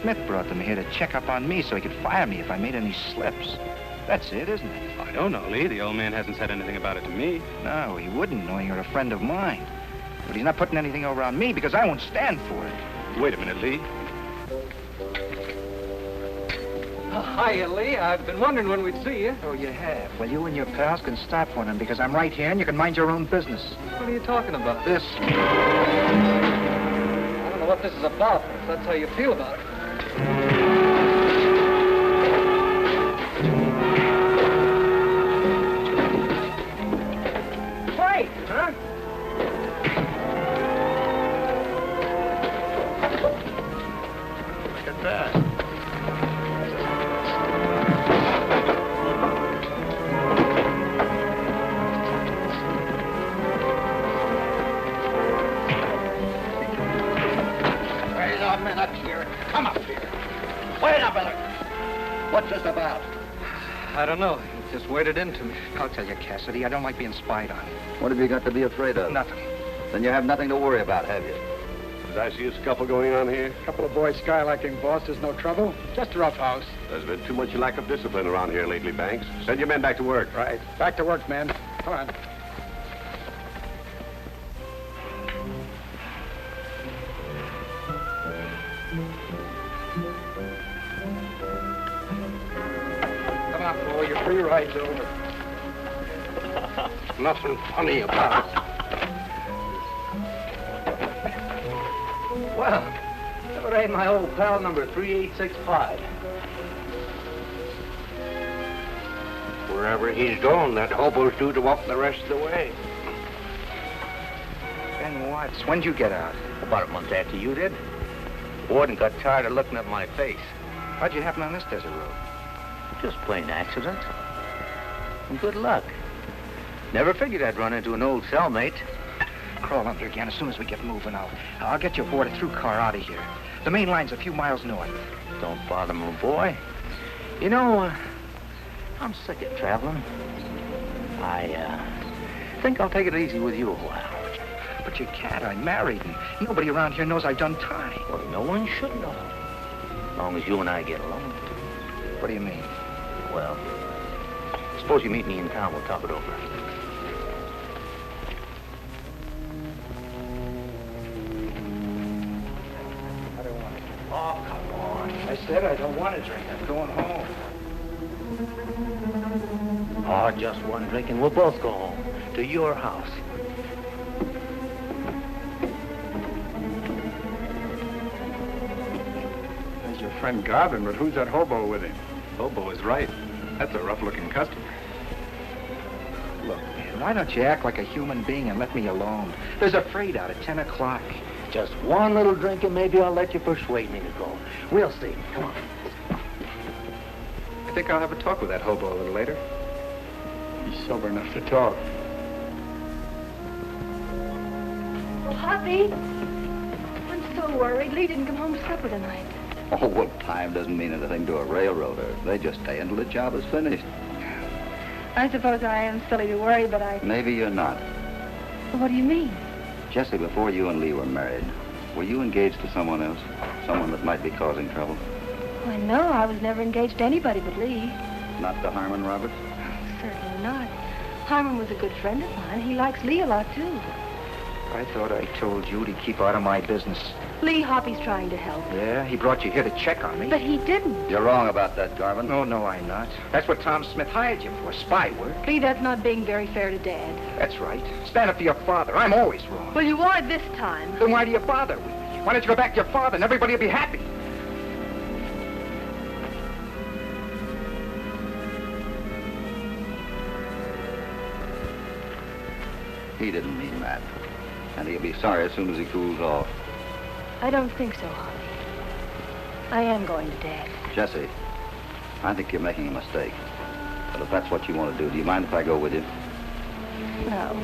S15: Smith brought them here to check up on me so he could fire me if I made any slips. That's it, isn't it?
S7: I don't know, Lee. The old man hasn't said anything about it to me.
S15: No, he wouldn't, knowing you're a friend of mine. But he's not putting anything over on me because I won't stand for it.
S7: Wait a minute, Lee.
S11: Hiya, Lee. I've been wondering when we'd see you.
S15: Oh, you have? Well, you and your pals can stop for him because I'm right here and you can mind your own business.
S11: What are you talking about?
S15: This.
S11: I don't know what this is about, but if that's how you feel about it. Wait, huh?
S6: Look at that.
S18: Wait a minute here. Come up here. Wait a minute. What's this about?
S11: I don't know. He just waded into me.
S15: I'll tell you, Cassidy, I don't like being spied on.
S18: What have you got to be afraid of?
S15: Nothing.
S18: Then you have nothing to worry about, have you?
S6: Did I see a scuffle going on here?
S17: A couple of boys skylarking, boss. There's no trouble. Just a rough house.
S6: There's been too much lack of discipline around here lately, Banks. Send your men back to work.
S17: Right. Back to work, men. Come on. Come on, boy. Your free ride's over.
S15: Nothing funny about it.
S11: Well, never ain't my old pal number 3865.
S4: Wherever he's going, that hobo's due to walk the rest of the way.
S15: Ben Watts, when'd you get out?
S18: About a month after you did. Warden got tired of looking at my face.
S15: How'd you happen on this desert road?
S18: Just plain accident. And good luck. Never figured I'd run into an old cellmate.
S15: Crawl under again as soon as we get moving. I'll get you aboard a through car out of here. The main line's a few miles north.
S18: Don't bother me, boy. You know, I'm sick of traveling. I think I'll take it easy with you a while.
S15: But you can't. I'm married, and nobody around here knows I've done time.
S18: Well, no one should know. As long as you and I get along.
S15: What do you mean?
S18: Well, suppose you meet me in town. We'll talk it over.
S15: I don't want it. Oh, come on. I said I don't want to drink. I'm going home.
S18: Oh, just one drink and we'll both go home. To your house.
S19: There's your friend Garvin, but who's that hobo with him?
S7: Hobo is right. That's a rough-looking customer.
S15: Look, man, why don't you act like a human being and let me alone? There's a freight out at 10 o'clock.
S18: Just one little drink and maybe I'll let you persuade me to go. We'll see. Come on.
S7: I think I'll have a talk with that hobo a little later.
S19: He's sober enough to talk.
S8: Oh, Hoppy, I'm so worried. Lee didn't come home to supper tonight.
S5: Oh, well, time doesn't mean anything to a railroader. They just stay until the job is finished.
S8: I suppose I am silly to worry, but
S5: Maybe you're not.
S8: What do you mean?
S5: Jesse, before you and Lee were married, were you engaged to someone else? Someone that might be causing trouble?
S8: Well, no, I was never engaged to anybody but Lee.
S5: Not to Harmon Roberts?
S8: Certainly not. Harmon was a good friend of mine. He likes Lee a lot, too.
S15: I thought I told you to keep out of my business.
S8: Lee, Hoppy's trying to help.
S15: Yeah, he brought you here to check on me.
S8: But he didn't.
S5: You're wrong about that, Garvin.
S15: No, I'm not. That's what Tom Smith hired you for, spy work.
S8: Lee, that's not being very fair to Dad.
S15: That's right. Stand up for your father. I'm always wrong.
S8: Well, you are this time.
S15: Then why do you bother with me? Why don't you go back to your father and everybody will be happy?
S5: He didn't mean that. And he'll be sorry as soon as he cools off.
S8: I don't think so, Hoppy. I am going to Dad.
S5: Jesse, I think you're making a mistake. But if that's what you want to do you mind if I go with you?
S8: No.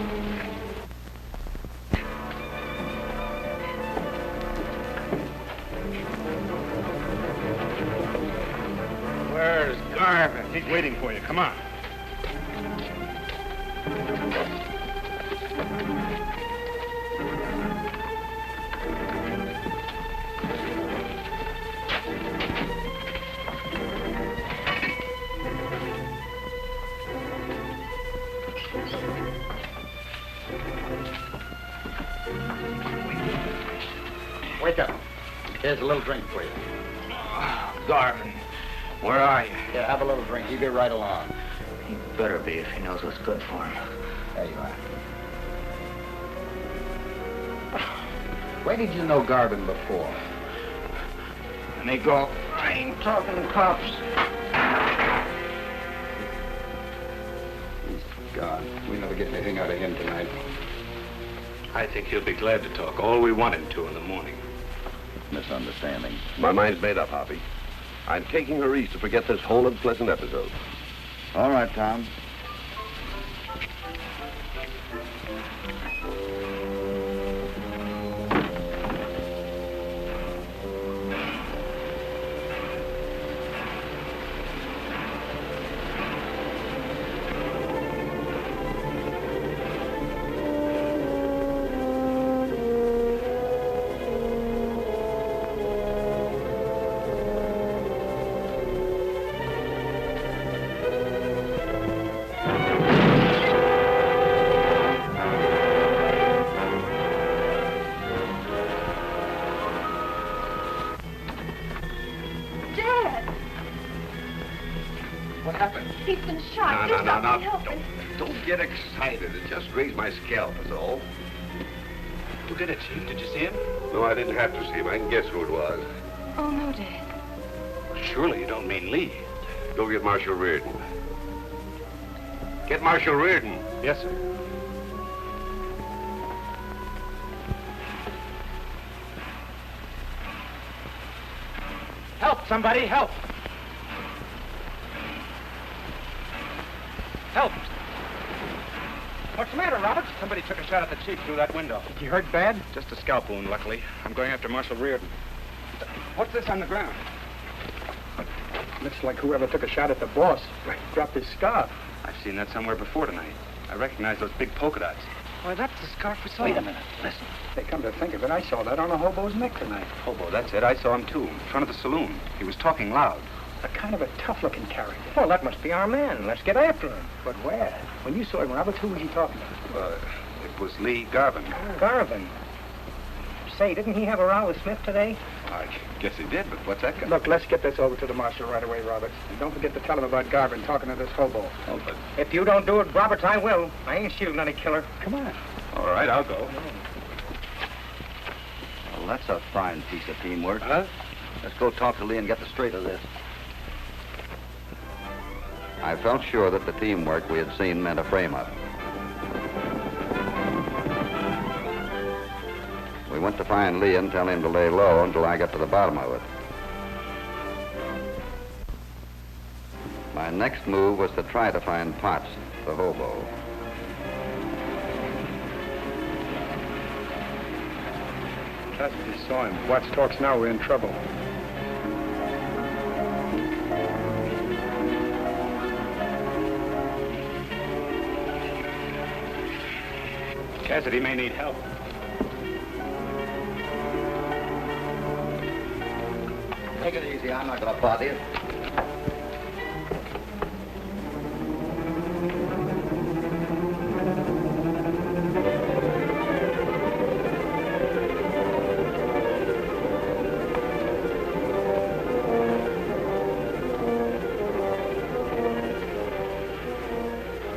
S19: Where's Garvin? He's waiting for you. Come on.
S18: Wake up. Here's a little drink for you.
S19: Oh, Garvin, where are you?
S18: Yeah, have a little drink. You get right along. He better be if he knows what's good for him. There you are. Where did you know Garvin before?
S19: And they go, I ain't talking to cops.
S18: He's gone. We never get anything out of him tonight.
S7: I think he'll be glad to talk all we want him to in the morning.
S5: Misunderstanding.
S6: My mind's made up, Hoppy. I'm taking her east to forget this whole unpleasant episode.
S5: All right, Tom.
S8: He's been shot.
S6: No. Don't get excited. It just grazed my scalp, is all.
S7: Who did it, Chief? Did you see him?
S6: No, I didn't have to see him. I can guess who it was.
S8: Oh, no, Dad.
S7: Surely you don't mean Lee.
S6: Go get Marshal Reardon. Get Marshal Reardon.
S18: Yes, sir. Help, somebody, help! Help! What's the matter, Roberts? Somebody took a shot at the chief through that window. You hurt bad? Just a scalp wound, luckily. I'm going after Marshal Reardon. What's this on the ground?
S17: Looks like whoever took a shot at the boss dropped his scarf.
S18: I've seen that somewhere before tonight. I recognize those big polka dots. Why, that's the scarf we saw.
S17: Wait a minute. Listen. They come to think of it, I saw that on a hobo's neck tonight.
S18: Hobo, that's it. I saw him, too, in front of the saloon. He was talking loud.
S17: A kind of a tough-looking character. Well, that must be our man. Let's get after him. But where? When you saw him, Roberts, who was he talking to?
S18: It was Lee Garvin.
S17: Garvin? Say, didn't he have a row with Smith today?
S18: I guess he did, but what's that?
S17: Look, let's get this over to the marshal right away, Roberts. And don't forget to tell him about Garvin talking to this hobo.
S18: Oh, but...
S17: If you don't do it, Roberts, I will. I ain't shielding any killer. Come on.
S18: All right, I'll go.
S5: Well, that's a fine piece of teamwork.
S18: Huh?
S5: Let's go talk to Lee and get the straight of this. I felt sure that the teamwork we had seen meant a frame-up. We went to find Lee and tell him to lay low until I got to the bottom of it. My next move was to try to find Potts, the hobo.
S17: Cassidy saw him. Watts talks now, we're in trouble.
S18: Cassidy may need help.
S5: Take it easy. I'm not going to bother you.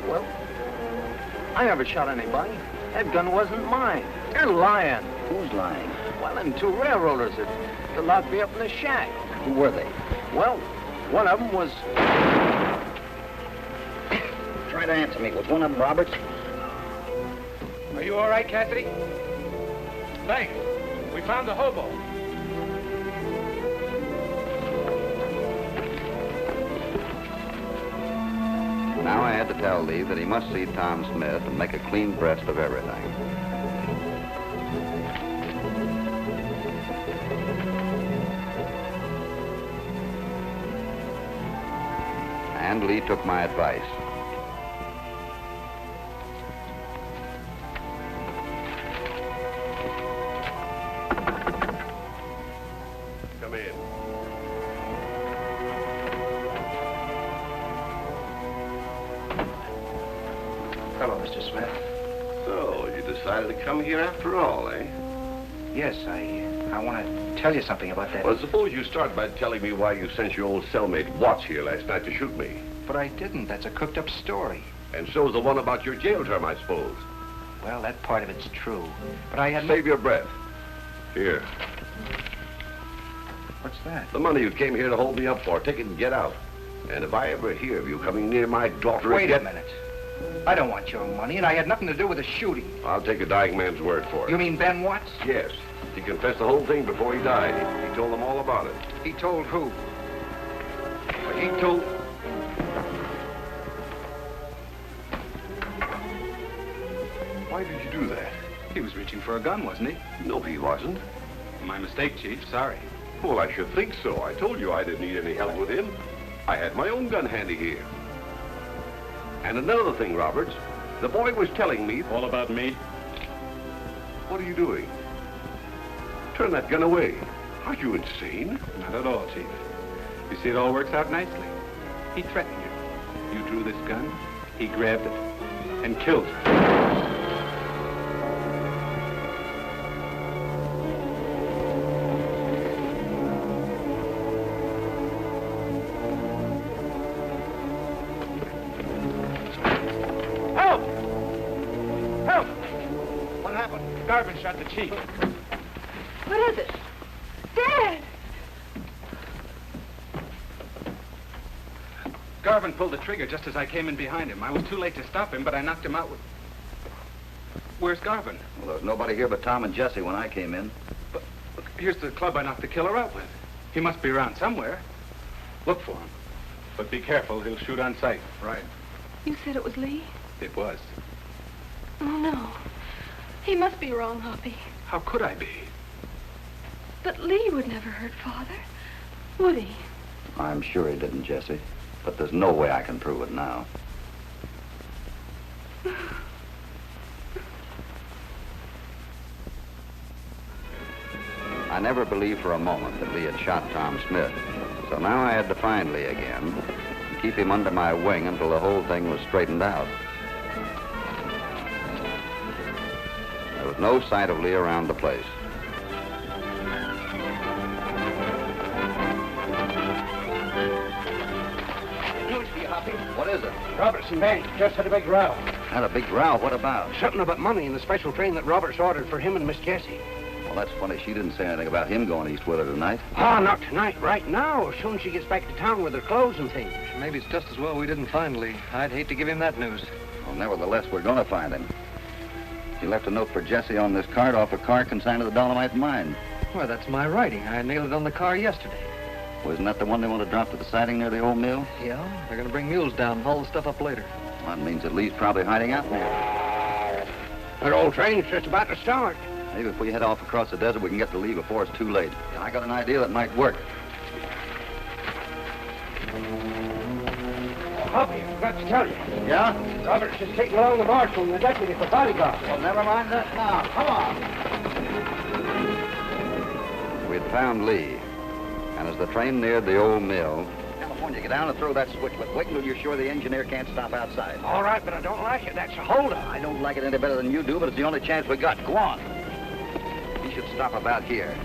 S18: Well, I never shot anybody. That gun wasn't mine. They're lying.
S5: Who's lying?
S18: Well, them two railroaders that locked me up in the shack.
S5: Who were they?
S18: Well, one of them was...
S5: Try to answer me. Was one of them Roberts?
S18: Are you all right, Cassidy? Thanks. We found the hobo.
S5: Now I had to tell Lee that he must see Tom Smith and make a clean breast of everything. And Lee took my advice.
S6: Come in.
S17: Hello, Mr. Smith.
S6: So, you decided to come here after all, eh?
S17: Yes, I want to tell you something about that.
S6: Well, suppose you start by telling me why you sent your old cellmate Watts here last night to shoot me.
S17: But I didn't. That's a cooked-up story.
S6: And so's the one about your jail term, I suppose.
S17: Well, that part of it's true. But I had...
S6: Save your breath. Here.
S17: What's that?
S6: The money you came here to hold me up for. Take it and get out. And if I ever hear of you coming near my daughter
S17: Wait
S6: again...
S17: a minute. I don't want your money, and I had nothing to do with the shooting.
S6: I'll take a dying man's word for it.
S17: You mean Ben Watts?
S6: Yes. He confessed the whole thing before he died. He told them all about it.
S17: He told who?
S6: Well, he told... Why did you do that?
S18: He was reaching for a gun, wasn't he?
S6: No, he wasn't.
S18: My mistake, Chief. Sorry.
S6: Well, I should think so. I told you I didn't need any help with him. I had my own gun handy here. And another thing, Roberts. The boy was telling me...
S18: All about me?
S6: What are you doing? Turn that gun away. Are you insane?
S18: Not at all, Chief. You see, it all works out nicely. He threatened you. You drew this gun, he grabbed it, and killed her. Garvin shot the chief.
S13: What is it? Dad!
S7: Garvin pulled the trigger just as I came in behind him. I was too late to stop him, but I knocked him out with... Where's Garvin?
S5: Well, there was nobody here but Tom and Jesse when I came in.
S7: But look, here's the club I knocked the killer out with. He must be around somewhere. Look for him. But be careful, he'll shoot on sight. Right.
S13: You said it was Lee?
S7: It was.
S13: Oh, no. He must be wrong, Hoppy.
S7: How could I be?
S13: But Lee would never hurt Father, would he?
S5: I'm sure he didn't, Jesse. But there's no way I can prove it now. I never believed for a moment that Lee had shot Tom Smith. So now I had to find Lee again and keep him under my wing until the whole thing was straightened out. There was no sight of Lee around the place.
S18: News for you, Hoppy.
S5: What is it?
S18: Robertson Bank just had a big row.
S5: Had a big row? What about?
S18: Something about money in the special train that Roberts ordered for him and Miss Jessie.
S5: Well, that's funny. She didn't say anything about him going east with her tonight.
S18: Oh, not tonight. Right now, as soon as she gets back to town with her clothes and things.
S12: Maybe it's just as well we didn't find Lee. I'd hate to give him that news.
S5: Well, nevertheless, we're going to find him. He left a note for Jesse on this card off a car consigned to the Dolomite mine.
S12: Well, that's my writing. I nailed it on the car yesterday.
S5: Well, isn't that the one they want to drop to the siding near the old mill?
S12: Yeah, they're going to bring mules down and haul the stuff up later.
S5: Well, that means that Lee's probably hiding out there.
S18: That old train's just about to start.
S5: Maybe if we head off across the desert, we can get to Lee before it's too late. I got an idea that might work.
S18: Hoppy, I forgot to tell you.
S5: Yeah?
S18: Roberts is taking along the marshal and the deputy for bodyguard.
S5: Well, never mind that now. Come on. We'd found Lee. And as the train neared the old mill... California, get down and throw that switch, but wait until you're sure the engineer can't stop outside.
S18: All right, but I don't like it. That's a holdup.
S5: I don't like it any better than you do, but it's the only chance we got. Go on. He should stop about here.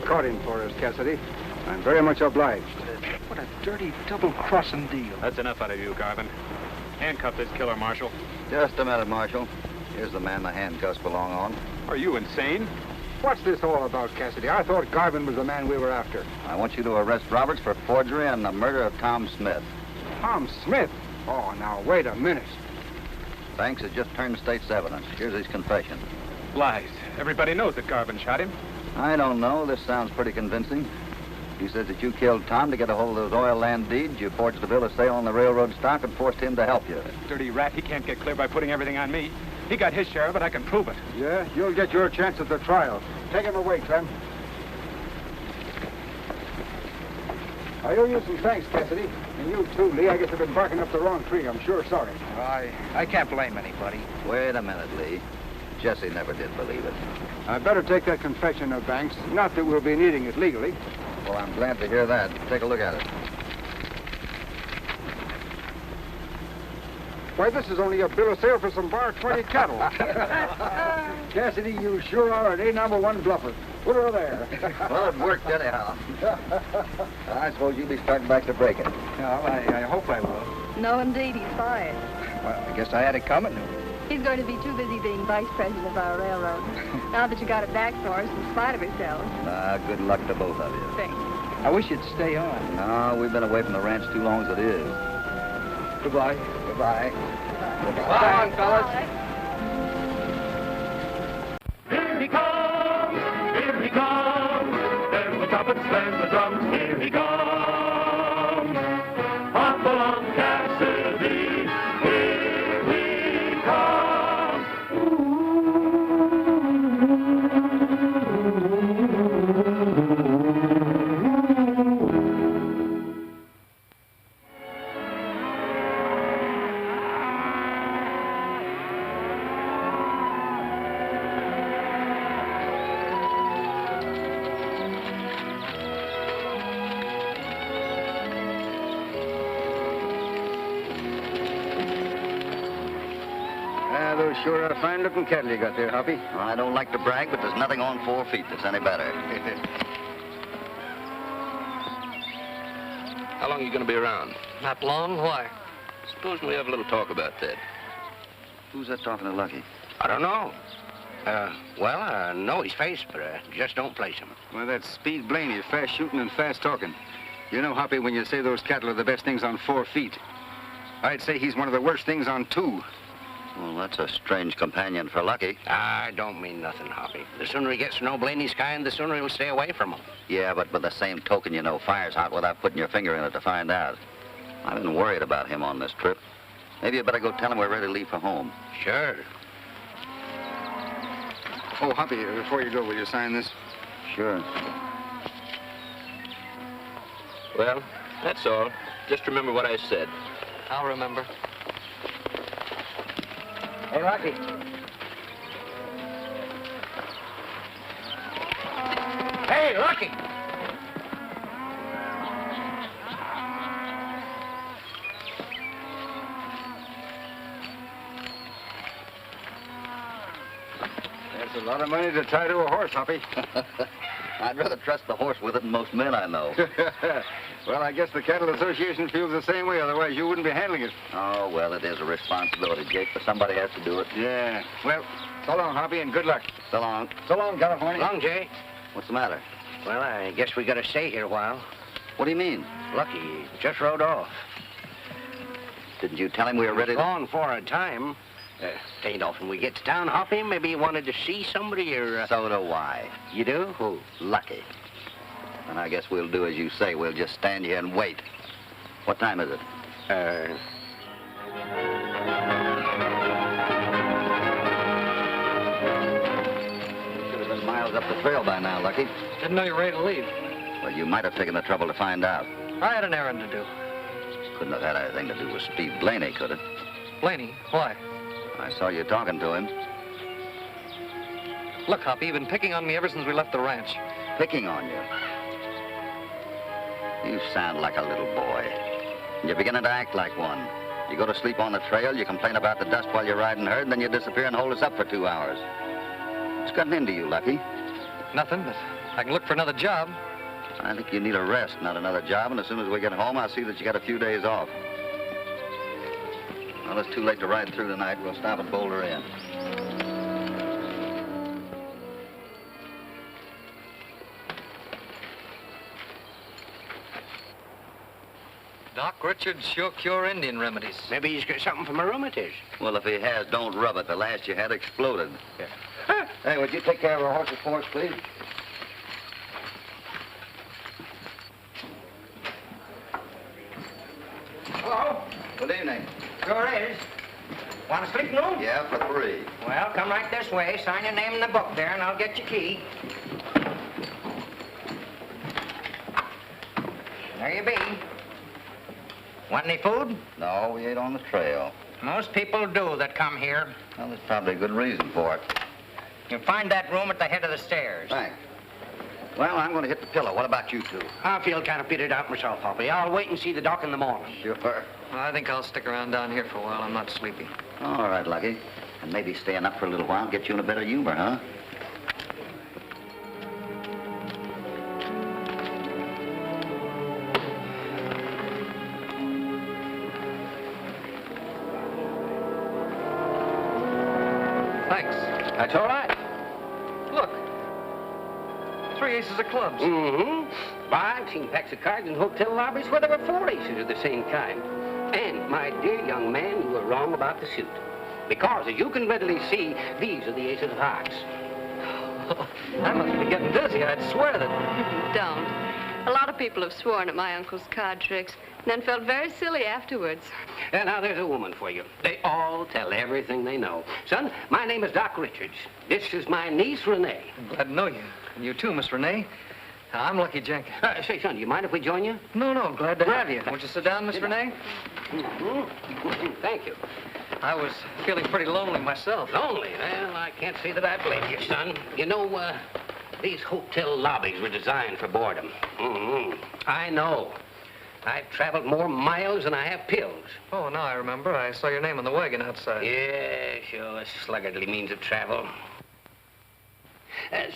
S17: Caught him for us, Cassidy. I'm very much obliged.
S12: What a dirty double-crossing deal.
S7: That's enough out of you, Garvin. Handcuff this killer, Marshal.
S5: Just a minute, Marshal. Here's the man the handcuffs belong on.
S7: Are you insane?
S17: What's this all about, Cassidy? I thought Garvin was the man we were after.
S5: I want you to arrest Roberts for forgery and the murder of Tom Smith.
S17: Tom Smith? Oh, now, wait a minute.
S5: Thanks has just turned state's evidence. Here's his confession.
S7: Lies. Everybody knows that Garvin shot him.
S5: I don't know. This sounds pretty convincing. He says that you killed Tom to get a hold of those oil land deeds. You forged the bill of sale on the railroad stock and forced him to help you.
S7: That dirty rat, he can't get clear by putting everything on me. He got his share of it. I can prove it.
S17: Yeah, you'll get your chance at the trial. Take him away, Clem. I owe you some thanks, Cassidy. And you too, Lee. I guess I've been barking up the wrong tree. I'm sure sorry.
S15: I can't blame anybody.
S5: Wait a minute, Lee. Jesse never did believe it.
S17: I'd better take that confession of Banks. Not that we'll be needing it legally.
S5: Well, I'm glad to hear that. Take a look at it.
S17: Why, this is only a bill of sale for some bar 20 cattle. Cassidy, you sure are an A#1 bluffer. Put her there.
S5: Well, it worked anyhow. I suppose you'll be starting back to break it.
S15: Well, I hope I will.
S20: No, indeed, he's fired.
S15: Well, I guess I had it coming.
S20: He's going to be too busy being vice president of our railroad. Now that you got it back for us in spite of yourselves.
S5: Good luck to both of you.
S20: Thanks.
S15: I wish you'd stay on.
S5: No, we've been away from the ranch too long as it is.
S15: Goodbye.
S5: Goodbye.
S11: Bye, fellas.
S1: Here he comes, here he comes. There's the trumpet, there's the drums, here he comes. Hopalong Cassidy, here he comes.
S17: Those sure are fine-looking cattle you got there, Hoppy.
S5: I don't like to brag, but there's nothing on 4 feet that's any better.
S21: How long are you going to be around?
S10: Not long. Why?
S21: Supposing we have a little talk about that.
S5: Who's that talking to Lucky?
S4: I don't know. Well, I know his face, but I just don't place him.
S17: Well, that's Speed Blaney, fast shooting and fast talking. You know, Hoppy, when you say those cattle are the best things on 4 feet, I'd say he's one of the worst things on 2.
S5: Well, that's a strange companion for Lucky.
S4: I don't mean nothing, Hoppy. The sooner he gets to know Blaney's kind, the sooner he'll stay away from him.
S5: Yeah, but by the same token, you know fire's hot without putting your finger in it to find out. I've been worried about him on this trip. Maybe you better go tell him we're ready to leave for home.
S4: Sure.
S17: Oh, Hoppy, before you go, will you sign this?
S5: Sure.
S21: Well, that's all. Just remember what I said.
S10: I'll remember.
S4: Hey, Lucky. Hey, Lucky!
S17: That's a lot of money to tie to a horse, Hoppy.
S5: I'd rather trust the horse with it than most men I know.
S17: Well, I guess the Cattle Association feels the same way, otherwise you wouldn't be handling it.
S5: Oh, well, it is a responsibility, Jake, but somebody has to do it.
S17: Yeah. Well, so long, Hoppy, and good luck.
S5: So long.
S17: So long, California.
S4: Long, Jay.
S5: What's the matter?
S4: Well, I guess we gotta stay here a while.
S5: What do you mean?
S4: Lucky just rode off.
S5: Didn't you tell him we were ready to...
S4: Gone for a time. Ain't often we get to town, Hoppy. Maybe you wanted to see somebody or...
S5: So do I.
S4: You do?
S5: Who? Lucky. And I guess we'll do as you say. We'll just stand here and wait. What time is it? Should have been miles up the trail by now, Lucky.
S10: Didn't know you were ready to leave.
S5: Well, you might have taken the trouble to find out.
S10: I had an errand to do.
S5: Couldn't have had anything to do with Speed Blaney, could it?
S10: Blaney, why?
S5: I saw you talking to him.
S10: Look, Hoppy, you've been picking on me ever since we left the ranch.
S5: Picking on you? You sound like a little boy. You're beginning to act like one. You go to sleep on the trail, you complain about the dust while you're riding herd, and then you disappear and hold us up for 2 hours. What's gotten into you, Lucky?
S10: Nothing, but I can look for another job.
S5: I think you need a rest, not another job, and as soon as we get home, I'll see that you got a few days off. Well, it's too late to ride through tonight. We'll stop at Boulder Inn.
S10: Doc Richards sure cure Indian remedies.
S4: Maybe he's got something for my rheumatiz.
S5: Well, if he has, don't rub it. The last you had exploded. Yeah. Hey, would you take care of our horses for us, please?
S4: Hello?
S5: Good evening.
S4: Sure is. Want to sleep noon?
S5: Yeah, for 3.
S4: Well, come right this way. Sign your name in the book there, and I'll get your key. There you be. Want any food?
S5: No, we ate on the trail.
S4: Most people do that come here.
S5: Well, there's probably a good reason for it.
S4: You'll find that room at the head of the stairs.
S5: Thanks. Well, I'm going to hit the pillow. What about you two?
S4: I feel kind of pitted out myself, Hoppy. I'll wait and see the doc in the morning.
S5: Sure.
S10: Well, I think I'll stick around down here for a while. I'm not sleepy.
S5: All right, Lucky. And maybe staying up for a little while get you in a better humor, huh?
S10: Thanks.
S4: That's all right.
S10: Look. 3 aces of clubs.
S4: Mm-hmm. I've seen packs of cards in hotel lobbies where there were 4 aces of the same kind.
S2: And, my dear young man, you were wrong about the suit. Because, as you can readily see, these are the aces of hearts.
S11: I must be getting dizzy. I'd swear that...
S20: Don't. A lot of people have sworn at my uncle's card tricks and then felt very silly afterwards.
S2: And now there's a woman for you. They all tell everything they know. Son, my name is Doc Richards. This is my niece, Renee.
S11: I'm glad to know you. And you too, Miss Renee. I'm Lucky Jenkins.
S2: Say, son, do you mind if we join you?
S11: No, glad to have you. Won't you sit down, Miss Renee?
S2: Thank you.
S11: I was feeling pretty lonely myself.
S2: Lonely? Well, I can't say that I blame you, son. You know, these hotel lobbies were designed for boredom. I know. I've traveled more miles than I have pills.
S11: Oh, now I remember. I saw your name on the wagon outside.
S2: Yeah, sure. Sluggardly means of travel.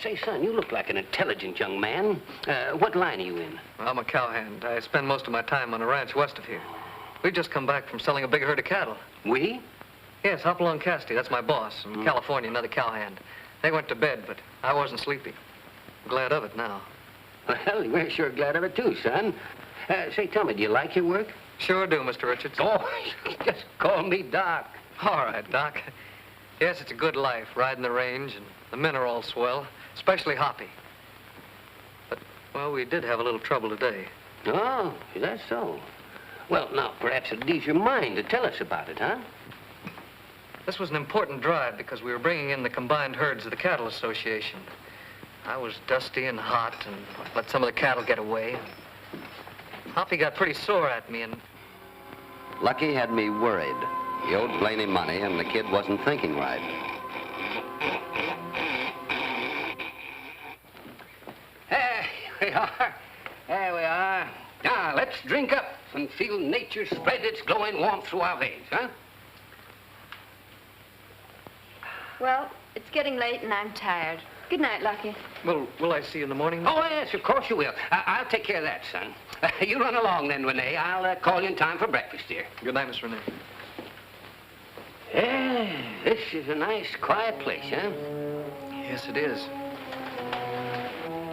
S2: Say, son, you look like an intelligent young man. What line are you in?
S11: I'm a cowhand. I spend most of my time on a ranch west of here. We've just come back from selling a big herd of cattle.
S2: We?
S11: Yes, Hopalong Cassidy. That's my boss. In California, another cowhand. They went to bed, but I wasn't sleepy. I'm glad of it now.
S2: Well, we're sure glad of it, too, son. Say, tell me, do you like your work?
S11: Sure do, Mr. Richards.
S2: Oh, just call me Doc.
S11: All right, Doc. Yes, it's a good life, riding the range, and the men are all swell, especially Hoppy. But, well, we did have a little trouble today.
S2: Oh, is that so? Well, now, perhaps it'd ease your mind to tell us about it, huh?
S11: This was an important drive because we were bringing in the combined herds of the Cattle Association. I was dusty and hot and let some of the cattle get away. Hoppy got pretty sore at me and...
S3: Lucky had me worried. He owed Blaney money and the kid wasn't thinking right.
S2: There we are. There we are. Now, let's drink up and feel nature spread its glowing warmth through our veins, huh?
S20: Well, it's getting late and I'm tired. Good night, Lucky.
S11: Well, will I see you in the morning?
S2: Oh, yes, of course you will. I'll take care of that, son. You run along then, Renee. I'll call you in time for breakfast, dear.
S11: Good night, Miss Renee.
S2: Yeah, this is a nice, quiet place, huh?
S11: Yes, it is.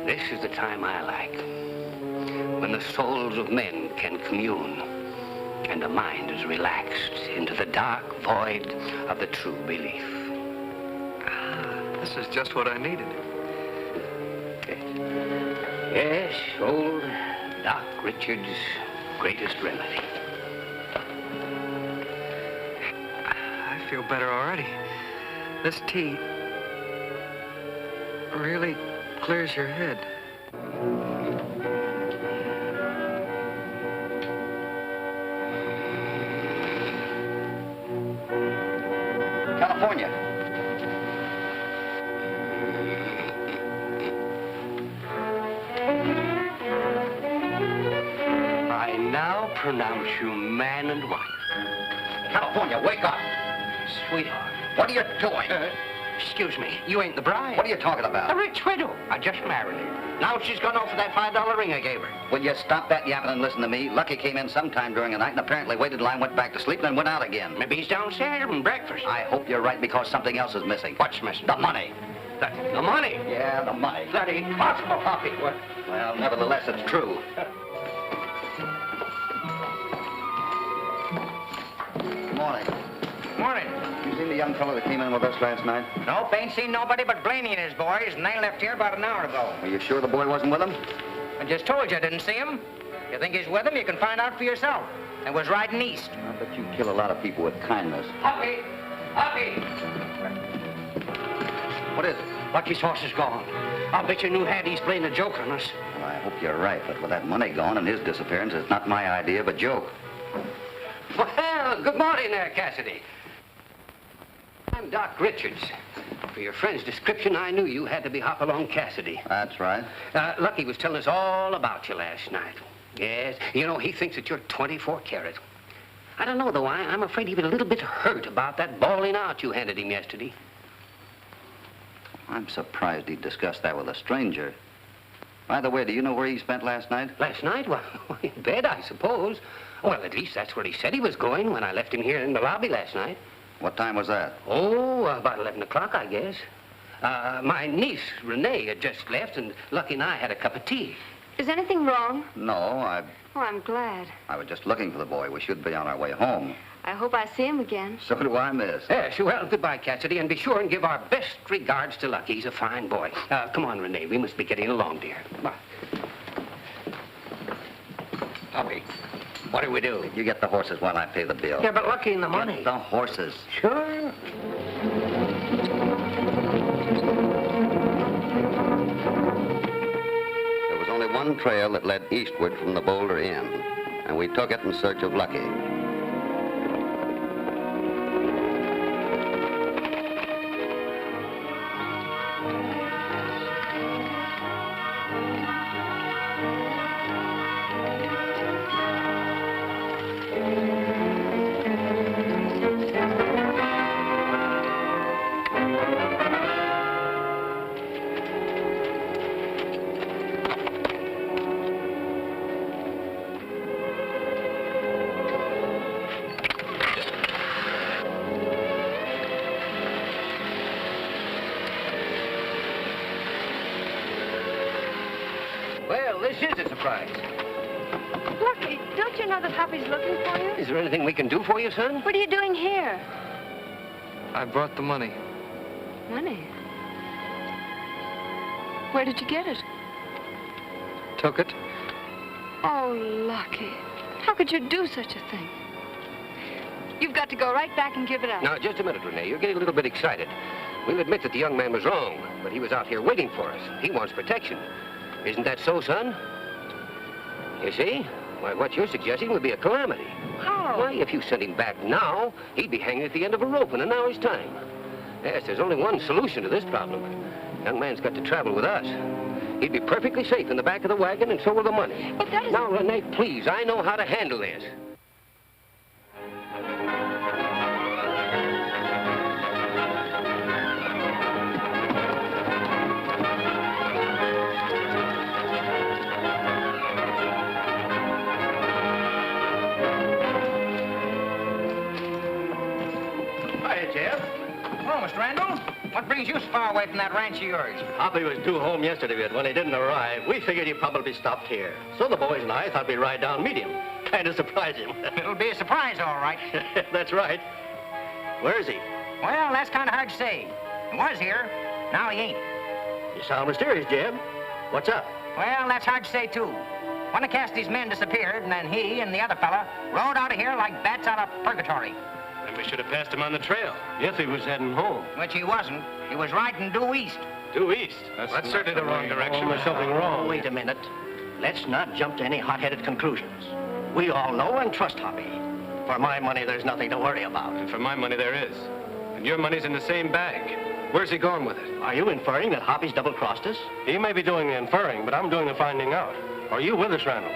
S2: This is the time I like. When the souls of men can commune and the mind is relaxed into the dark void of the true belief.
S11: This is just what I needed.
S2: Yes, old Doc Richards' greatest remedy.
S11: I feel better already. This tea really clears your head.
S5: California.
S2: I now pronounce you man and wife.
S5: California, wake up.
S2: Sweetheart.
S5: What are you doing?
S2: Excuse me, you ain't the bride.
S5: What are you talking about?
S2: A rich widow. I just married her. Now she's gone off for that $5 ring I gave her.
S5: Will you stop that yapping and listen to me? Lucky came in sometime during the night and apparently waited till I went back to sleep and then went out again.
S2: Maybe he's downstairs having breakfast.
S5: I hope you're right because something else is missing.
S2: What's missing?
S5: The money.
S2: The money?
S5: Yeah, the money.
S2: That ain't possible, Hoppy. What?
S5: Well, nevertheless, it's true. Morning.
S15: Morning.
S5: You seen the young fellow that came in with us last night?
S15: Nope, ain't seen nobody but Blaney and his boys, and they left here about an hour ago.
S5: Are you sure the boy wasn't with him?
S15: I just told you I didn't see him. You think he's with him, you can find out for yourself. And was riding east.
S5: I bet you kill a lot of people with kindness.
S2: Hoppy! Hoppy!
S5: What is it?
S2: Lucky's horse is gone. I'll bet you knew Hattie's playing a joke on us.
S5: Well, I hope you're right, but with that money gone and his disappearance, it's not my idea of a joke.
S2: Well, good morning there, Cassidy. I'm Doc Richards. For your friend's description, I knew you had to be Hopalong Cassidy.
S5: That's right.
S2: Lucky was telling us all about you last night. Yes, you know, he thinks that you're 24 karat. I don't know, though. I'm afraid he was a little bit hurt about that bawling out you handed him yesterday.
S5: I'm surprised he'd discuss that with a stranger. By the way, do you know where he spent last night?
S2: Last night? Well, in bed, I suppose. Well, at least that's where he said he was going when I left him here in the lobby last night.
S5: What time was that?
S2: Oh, about 11 o'clock, I guess. My niece, Renee, had just left, and Lucky and I had a cup of tea.
S8: Is anything wrong?
S5: No,
S8: Oh, I'm glad.
S5: I was just looking for the boy. We should be on our way home.
S8: I hope I see him again.
S5: So do I, miss.
S2: Yes, well, goodbye, Cassidy, and be sure and give our best regards to Lucky. He's a fine boy. Come on, Renee. We must be getting along, dear. Come on. Hoppy, what do we do?
S5: You get the horses while I pay the bill.
S2: Yeah, but Lucky and the money.
S5: Get the horses.
S2: Sure.
S5: There was only one trail that led eastward from the Boulder Inn, and we took it in search of Lucky.
S2: Well, this is a surprise.
S8: Lucky, don't you know that Hoppy's looking for you?
S2: Is there anything we can do for you, son?
S8: What are you doing here?
S11: I brought the money.
S8: Money? Where did you get it?
S11: Took it.
S8: Oh, Lucky. How could you do such a thing? You've got to go right back and give it up.
S2: Now, just a minute, Renee. You're getting a little bit excited. We'll admit that the young man was wrong, but he was out here waiting for us. He wants protection. Isn't that so, son? You see? Why, what you're suggesting would be a calamity.
S8: How?
S2: Why, if you sent him back now, he'd be hanging at the end of a rope in an hour's time. Yes, there's only one solution to this problem. Young man's got to travel with us. He'd be perfectly safe in the back of the wagon, and so will the money.
S8: But that is...
S2: Now, Renee, please, I know how to handle this.
S16: What brings you so far away from that ranch of yours?
S22: Hoppy was due home yesterday, but when he didn't arrive, we figured he probably stopped here. So the boys and I thought we'd ride down and meet him. Kind of surprise him.
S16: It'll be a surprise, all right.
S22: That's right. Where is he?
S16: Well, that's kind of hard to say. He was here. Now he ain't.
S22: You sound mysterious, Jeb. What's up?
S16: Well, that's hard to say, too. One of Cassidy's men disappeared, and then he and the other fella rode out of here like bats out of purgatory.
S22: Then we should have passed him on the trail, if he was heading home.
S16: Which he wasn't. He was riding due east.
S22: Due east?
S12: That's certainly the wrong direction.
S22: There's something wrong. Wait a minute. Let's not jump to any hot-headed conclusions. We all know and trust Hoppy. For my money, there's nothing to worry about.
S12: And for my money, there is. And your money's in the same bag. Where's he going with it?
S22: Are you inferring that Hoppy's double-crossed us? He may be doing the inferring, but I'm doing the finding out. Are you with us, Randall?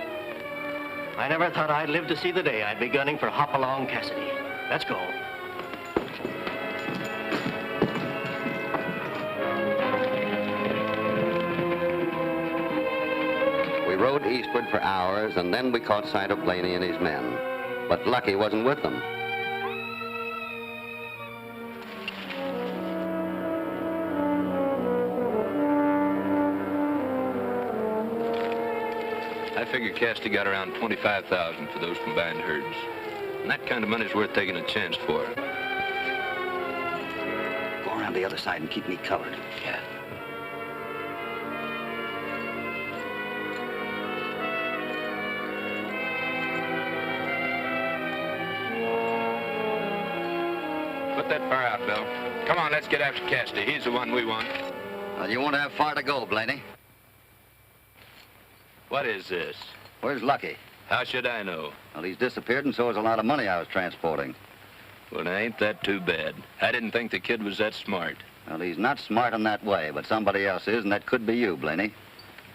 S22: I never thought I'd live to see the day I'd be gunning for Hopalong Cassidy. Let's go.
S5: We rode eastward for hours, and then we caught sight of Blaney and his men. But Lucky wasn't with them.
S23: I figure Cassidy got around $25,000 for those combined herds. And that kind of money's worth taking a chance for.
S3: Go around the other side and keep me covered.
S23: Yeah. Put that fire out, Bill. Come on, let's get after Cassidy. He's the one we want.
S5: Well, you won't have far to go, Blaney.
S23: What is this?
S5: Where's Lucky?
S23: How should I know?
S5: Well, he's disappeared, and so is a lot of money I was transporting.
S23: Well, now, ain't that too bad? I didn't think the kid was that smart.
S5: Well, he's not smart in that way, but somebody else is, and that could be you, Blaney.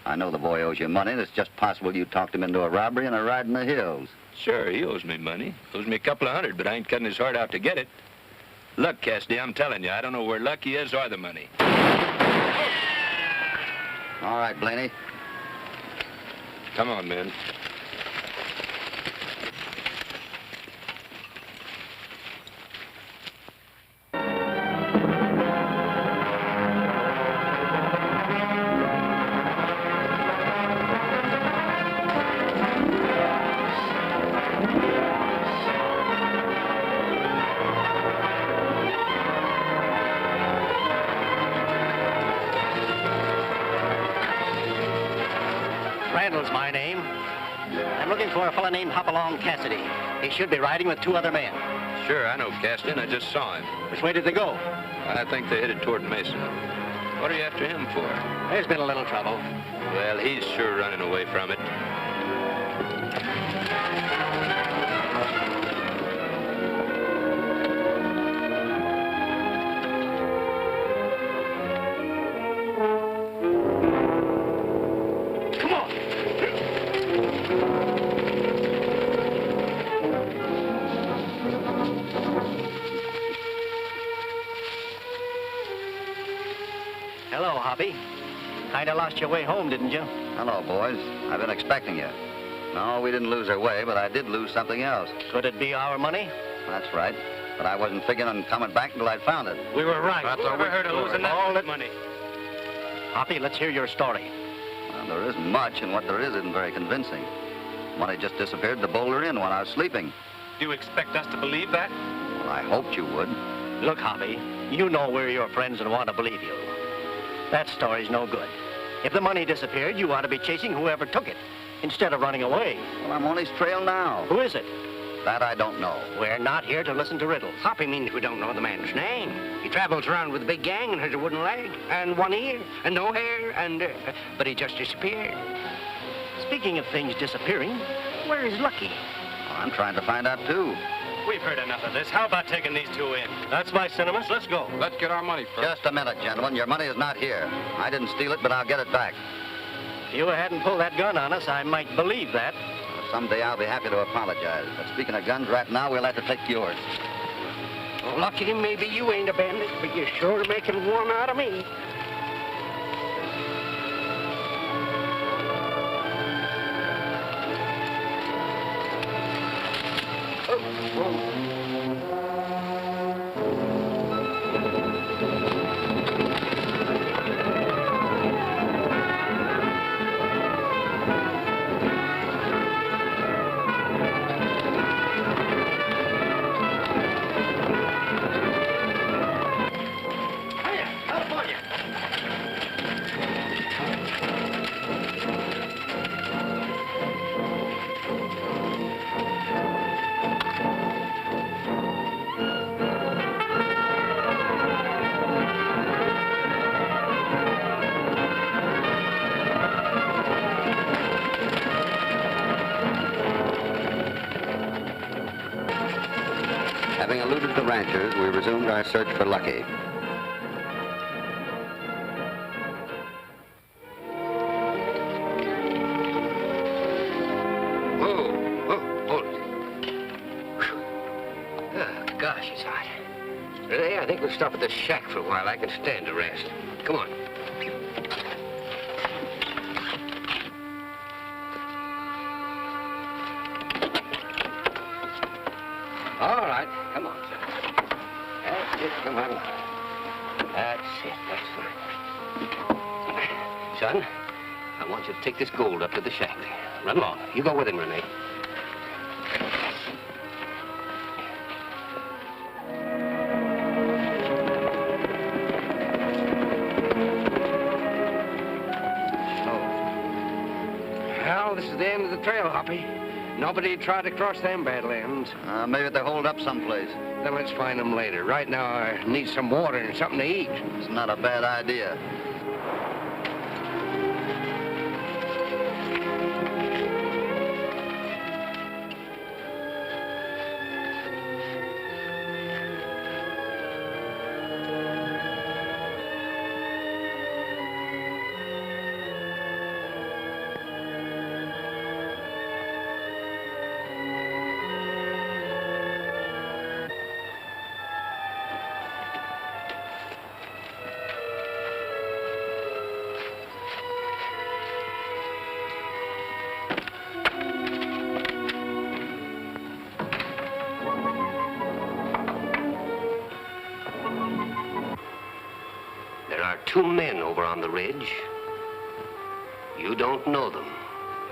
S5: I know the boy owes you money, and it's just possible you talked him into a robbery and a ride in the hills.
S23: Sure, he owes me money. Owes me a couple of $100, but I ain't cutting his heart out to get it. Look, Cassidy, I'm telling you, I don't know where Lucky is or the money.
S5: All right, Blaney.
S23: Come on, men.
S22: Hopalong's my name. I'm looking for a fella named Hopalong Cassidy. He should be riding with 2 other men.
S23: Sure, I know Cassidy. I just saw him.
S22: Which way did they go?
S23: I think they headed toward Mesa. What are you after him for?
S22: There's been a little trouble.
S23: Well, he's sure running away from it.
S22: Hello, Hoppy. Kinda lost your way home, didn't you?
S5: Hello, boys. I've been expecting you. No, we didn't lose our way, but I did lose something else.
S22: Could it be our money?
S5: That's right. But I wasn't figuring on coming back until I'd found it.
S22: We were right.
S23: That's a heard of losing that money.
S22: Hoppy, let's hear your story.
S5: Well, there isn't much, and what there is isn't very convincing. Money just disappeared the boulder in when I was sleeping.
S12: Do you expect us to believe that?
S5: Well, I hoped you would.
S22: Look, Hoppy, you know we're your friends and want to believe you. That story's no good. If the money disappeared, you ought to be chasing whoever took it, instead of running away.
S5: Well, I'm on his trail now.
S22: Who is it?
S5: That I don't know.
S22: We're not here to listen to riddles.
S16: Hoppy means we don't know the man's name. He travels around with a big gang and has a wooden leg, and 1 ear, and no hair, and... but he just disappeared.
S22: Speaking of things disappearing, where is Lucky?
S5: Well, I'm trying to find out, too.
S22: We've heard enough of this. How about taking these 2 in? That's my sentiments. Let's go.
S23: Let's get our money first.
S5: Just a minute, gentlemen. Your money is not here. I didn't steal it, but I'll get it back.
S22: If you hadn't pulled that gun on us, I might believe that.
S5: Someday I'll be happy to apologize. But speaking of guns, right now we'll have to take yours.
S16: Well, Lucky, maybe you ain't a bandit, but you're sure making one out of me.
S5: Having eluded the ranchers, we resumed our search for Lucky.
S2: Gosh, it's hot. Renee, I think we'll stop at the shack for a while. I can stand a rest. Come on. All right, come on, son. That's it, come on. That's it, that's fine. Son, I want you to take this gold up to the shack there. Run along. You go with him, Renee. Well, this is the end of the trail, Hoppy. Nobody tried to cross them badlands.
S5: Maybe they're holed up someplace.
S2: Then let's find them later. Right now, I need some water and something to eat.
S5: It's not a bad idea.
S2: There are 2 men over on the ridge. You don't know them.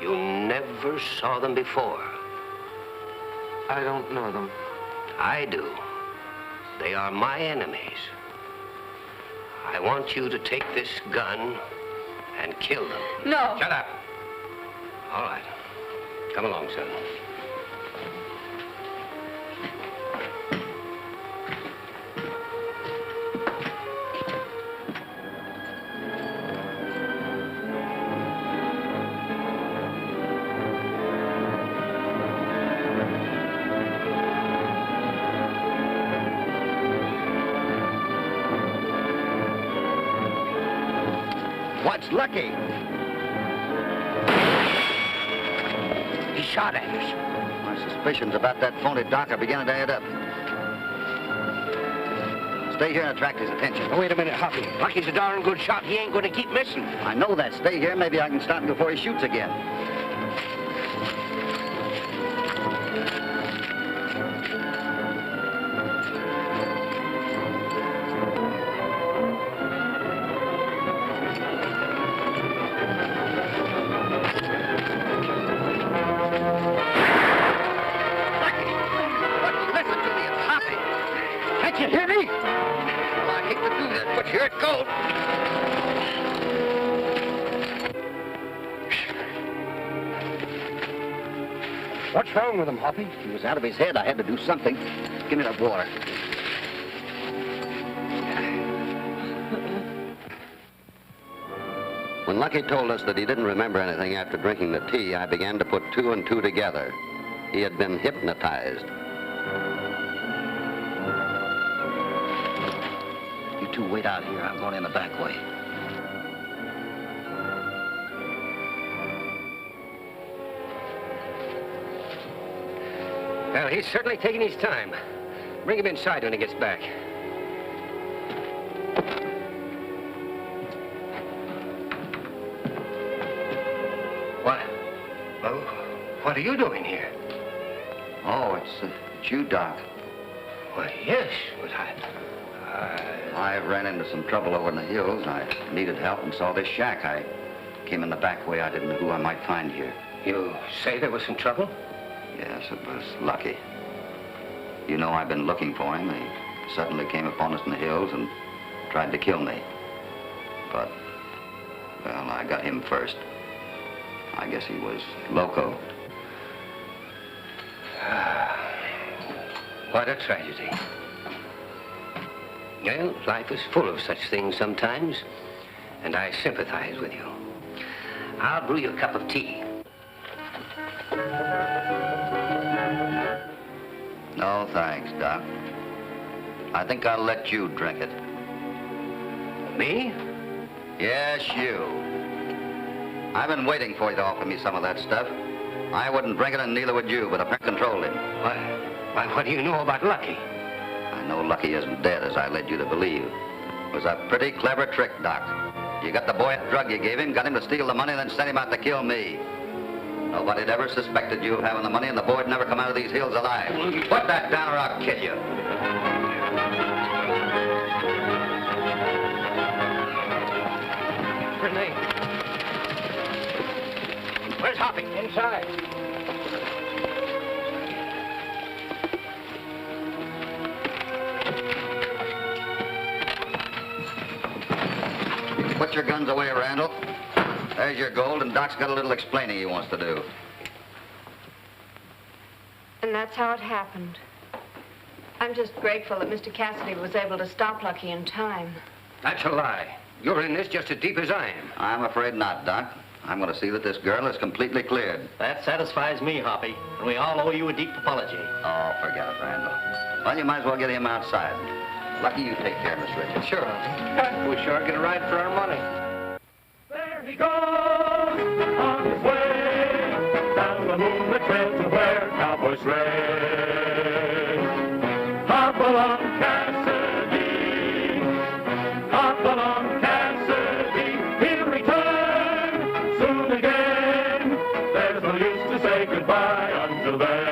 S2: You never saw them before.
S11: I don't know them.
S2: I do. They are my enemies. I want you to take this gun and kill them.
S13: No.
S2: Shut up. All right. Come along, son.
S3: What's Lucky?
S16: He shot at us.
S5: My suspicions about that phony doc are beginning to add up. Stay here and attract his attention.
S16: Oh, wait a minute, Hoppy. Lucky's a darn good shot. He ain't going to keep missing.
S5: I know that. Stay here. Maybe I can stop him before he shoots again.
S3: What's wrong with him, Hoppy?
S5: He was out of his head. I had to do something. Give me that water. When Lucky told us that he didn't remember anything after drinking the tea, I began to put two and two together. He had been hypnotized. You two wait out here. I'm going in the back way.
S2: Well, he's certainly taking his time. Bring him inside when he gets back. What are you doing here?
S5: Oh, it's you, Doc.
S2: Why, yes, but
S5: I ran into some trouble over in the hills. I needed help and saw this shack. I came in the back way. I didn't know who I might find here.
S2: You say there was some trouble?
S5: Yes, it was Lucky. You know, I've been looking for him. He suddenly came upon us in the hills and tried to kill me. But, well, I got him first. I guess he was loco.
S2: What a tragedy. Well, life is full of such things sometimes, and I sympathize with you. I'll brew you a cup of tea.
S5: No, thanks, Doc. I think I'll let you drink it.
S2: Me?
S5: Yes, you. I've been waiting for you to offer me some of that stuff. I wouldn't drink it, and neither would you, but I controlled him.
S2: Why, what do you know about Lucky?
S5: I know Lucky isn't dead, as I led you to believe. It was a pretty clever trick, Doc. You got the boy a drug you gave him, got him to steal the money, and then sent him out to kill me. Nobody'd ever suspected you of having the money, and the boy'd never come out of these hills alive. Put that down or I'll kill you.
S2: Grenade. Where's Hoppy? Inside.
S5: Put your guns away, Randall. There's your gold, and Doc's got a little explaining he wants to do.
S8: And that's how it happened. I'm just grateful that Mr. Cassidy was able to stop Lucky in time.
S2: That's a lie. You're in this just as deep as I am.
S5: I'm afraid not, Doc. I'm going to see that this girl is completely cleared.
S21: That satisfies me, Hoppy. And we all owe you a deep apology.
S5: Oh, forget it, Randall. Well, you might as well get him outside. Lucky you take care, Miss Richards.
S2: Sure, Hoppy. We sure get a ride for our money.
S1: There he goes on his way down the moonlit trail to where cowboys race. Hopalong Cassidy, Hopalong Cassidy, he'll return soon again. There's no use to say goodbye until then.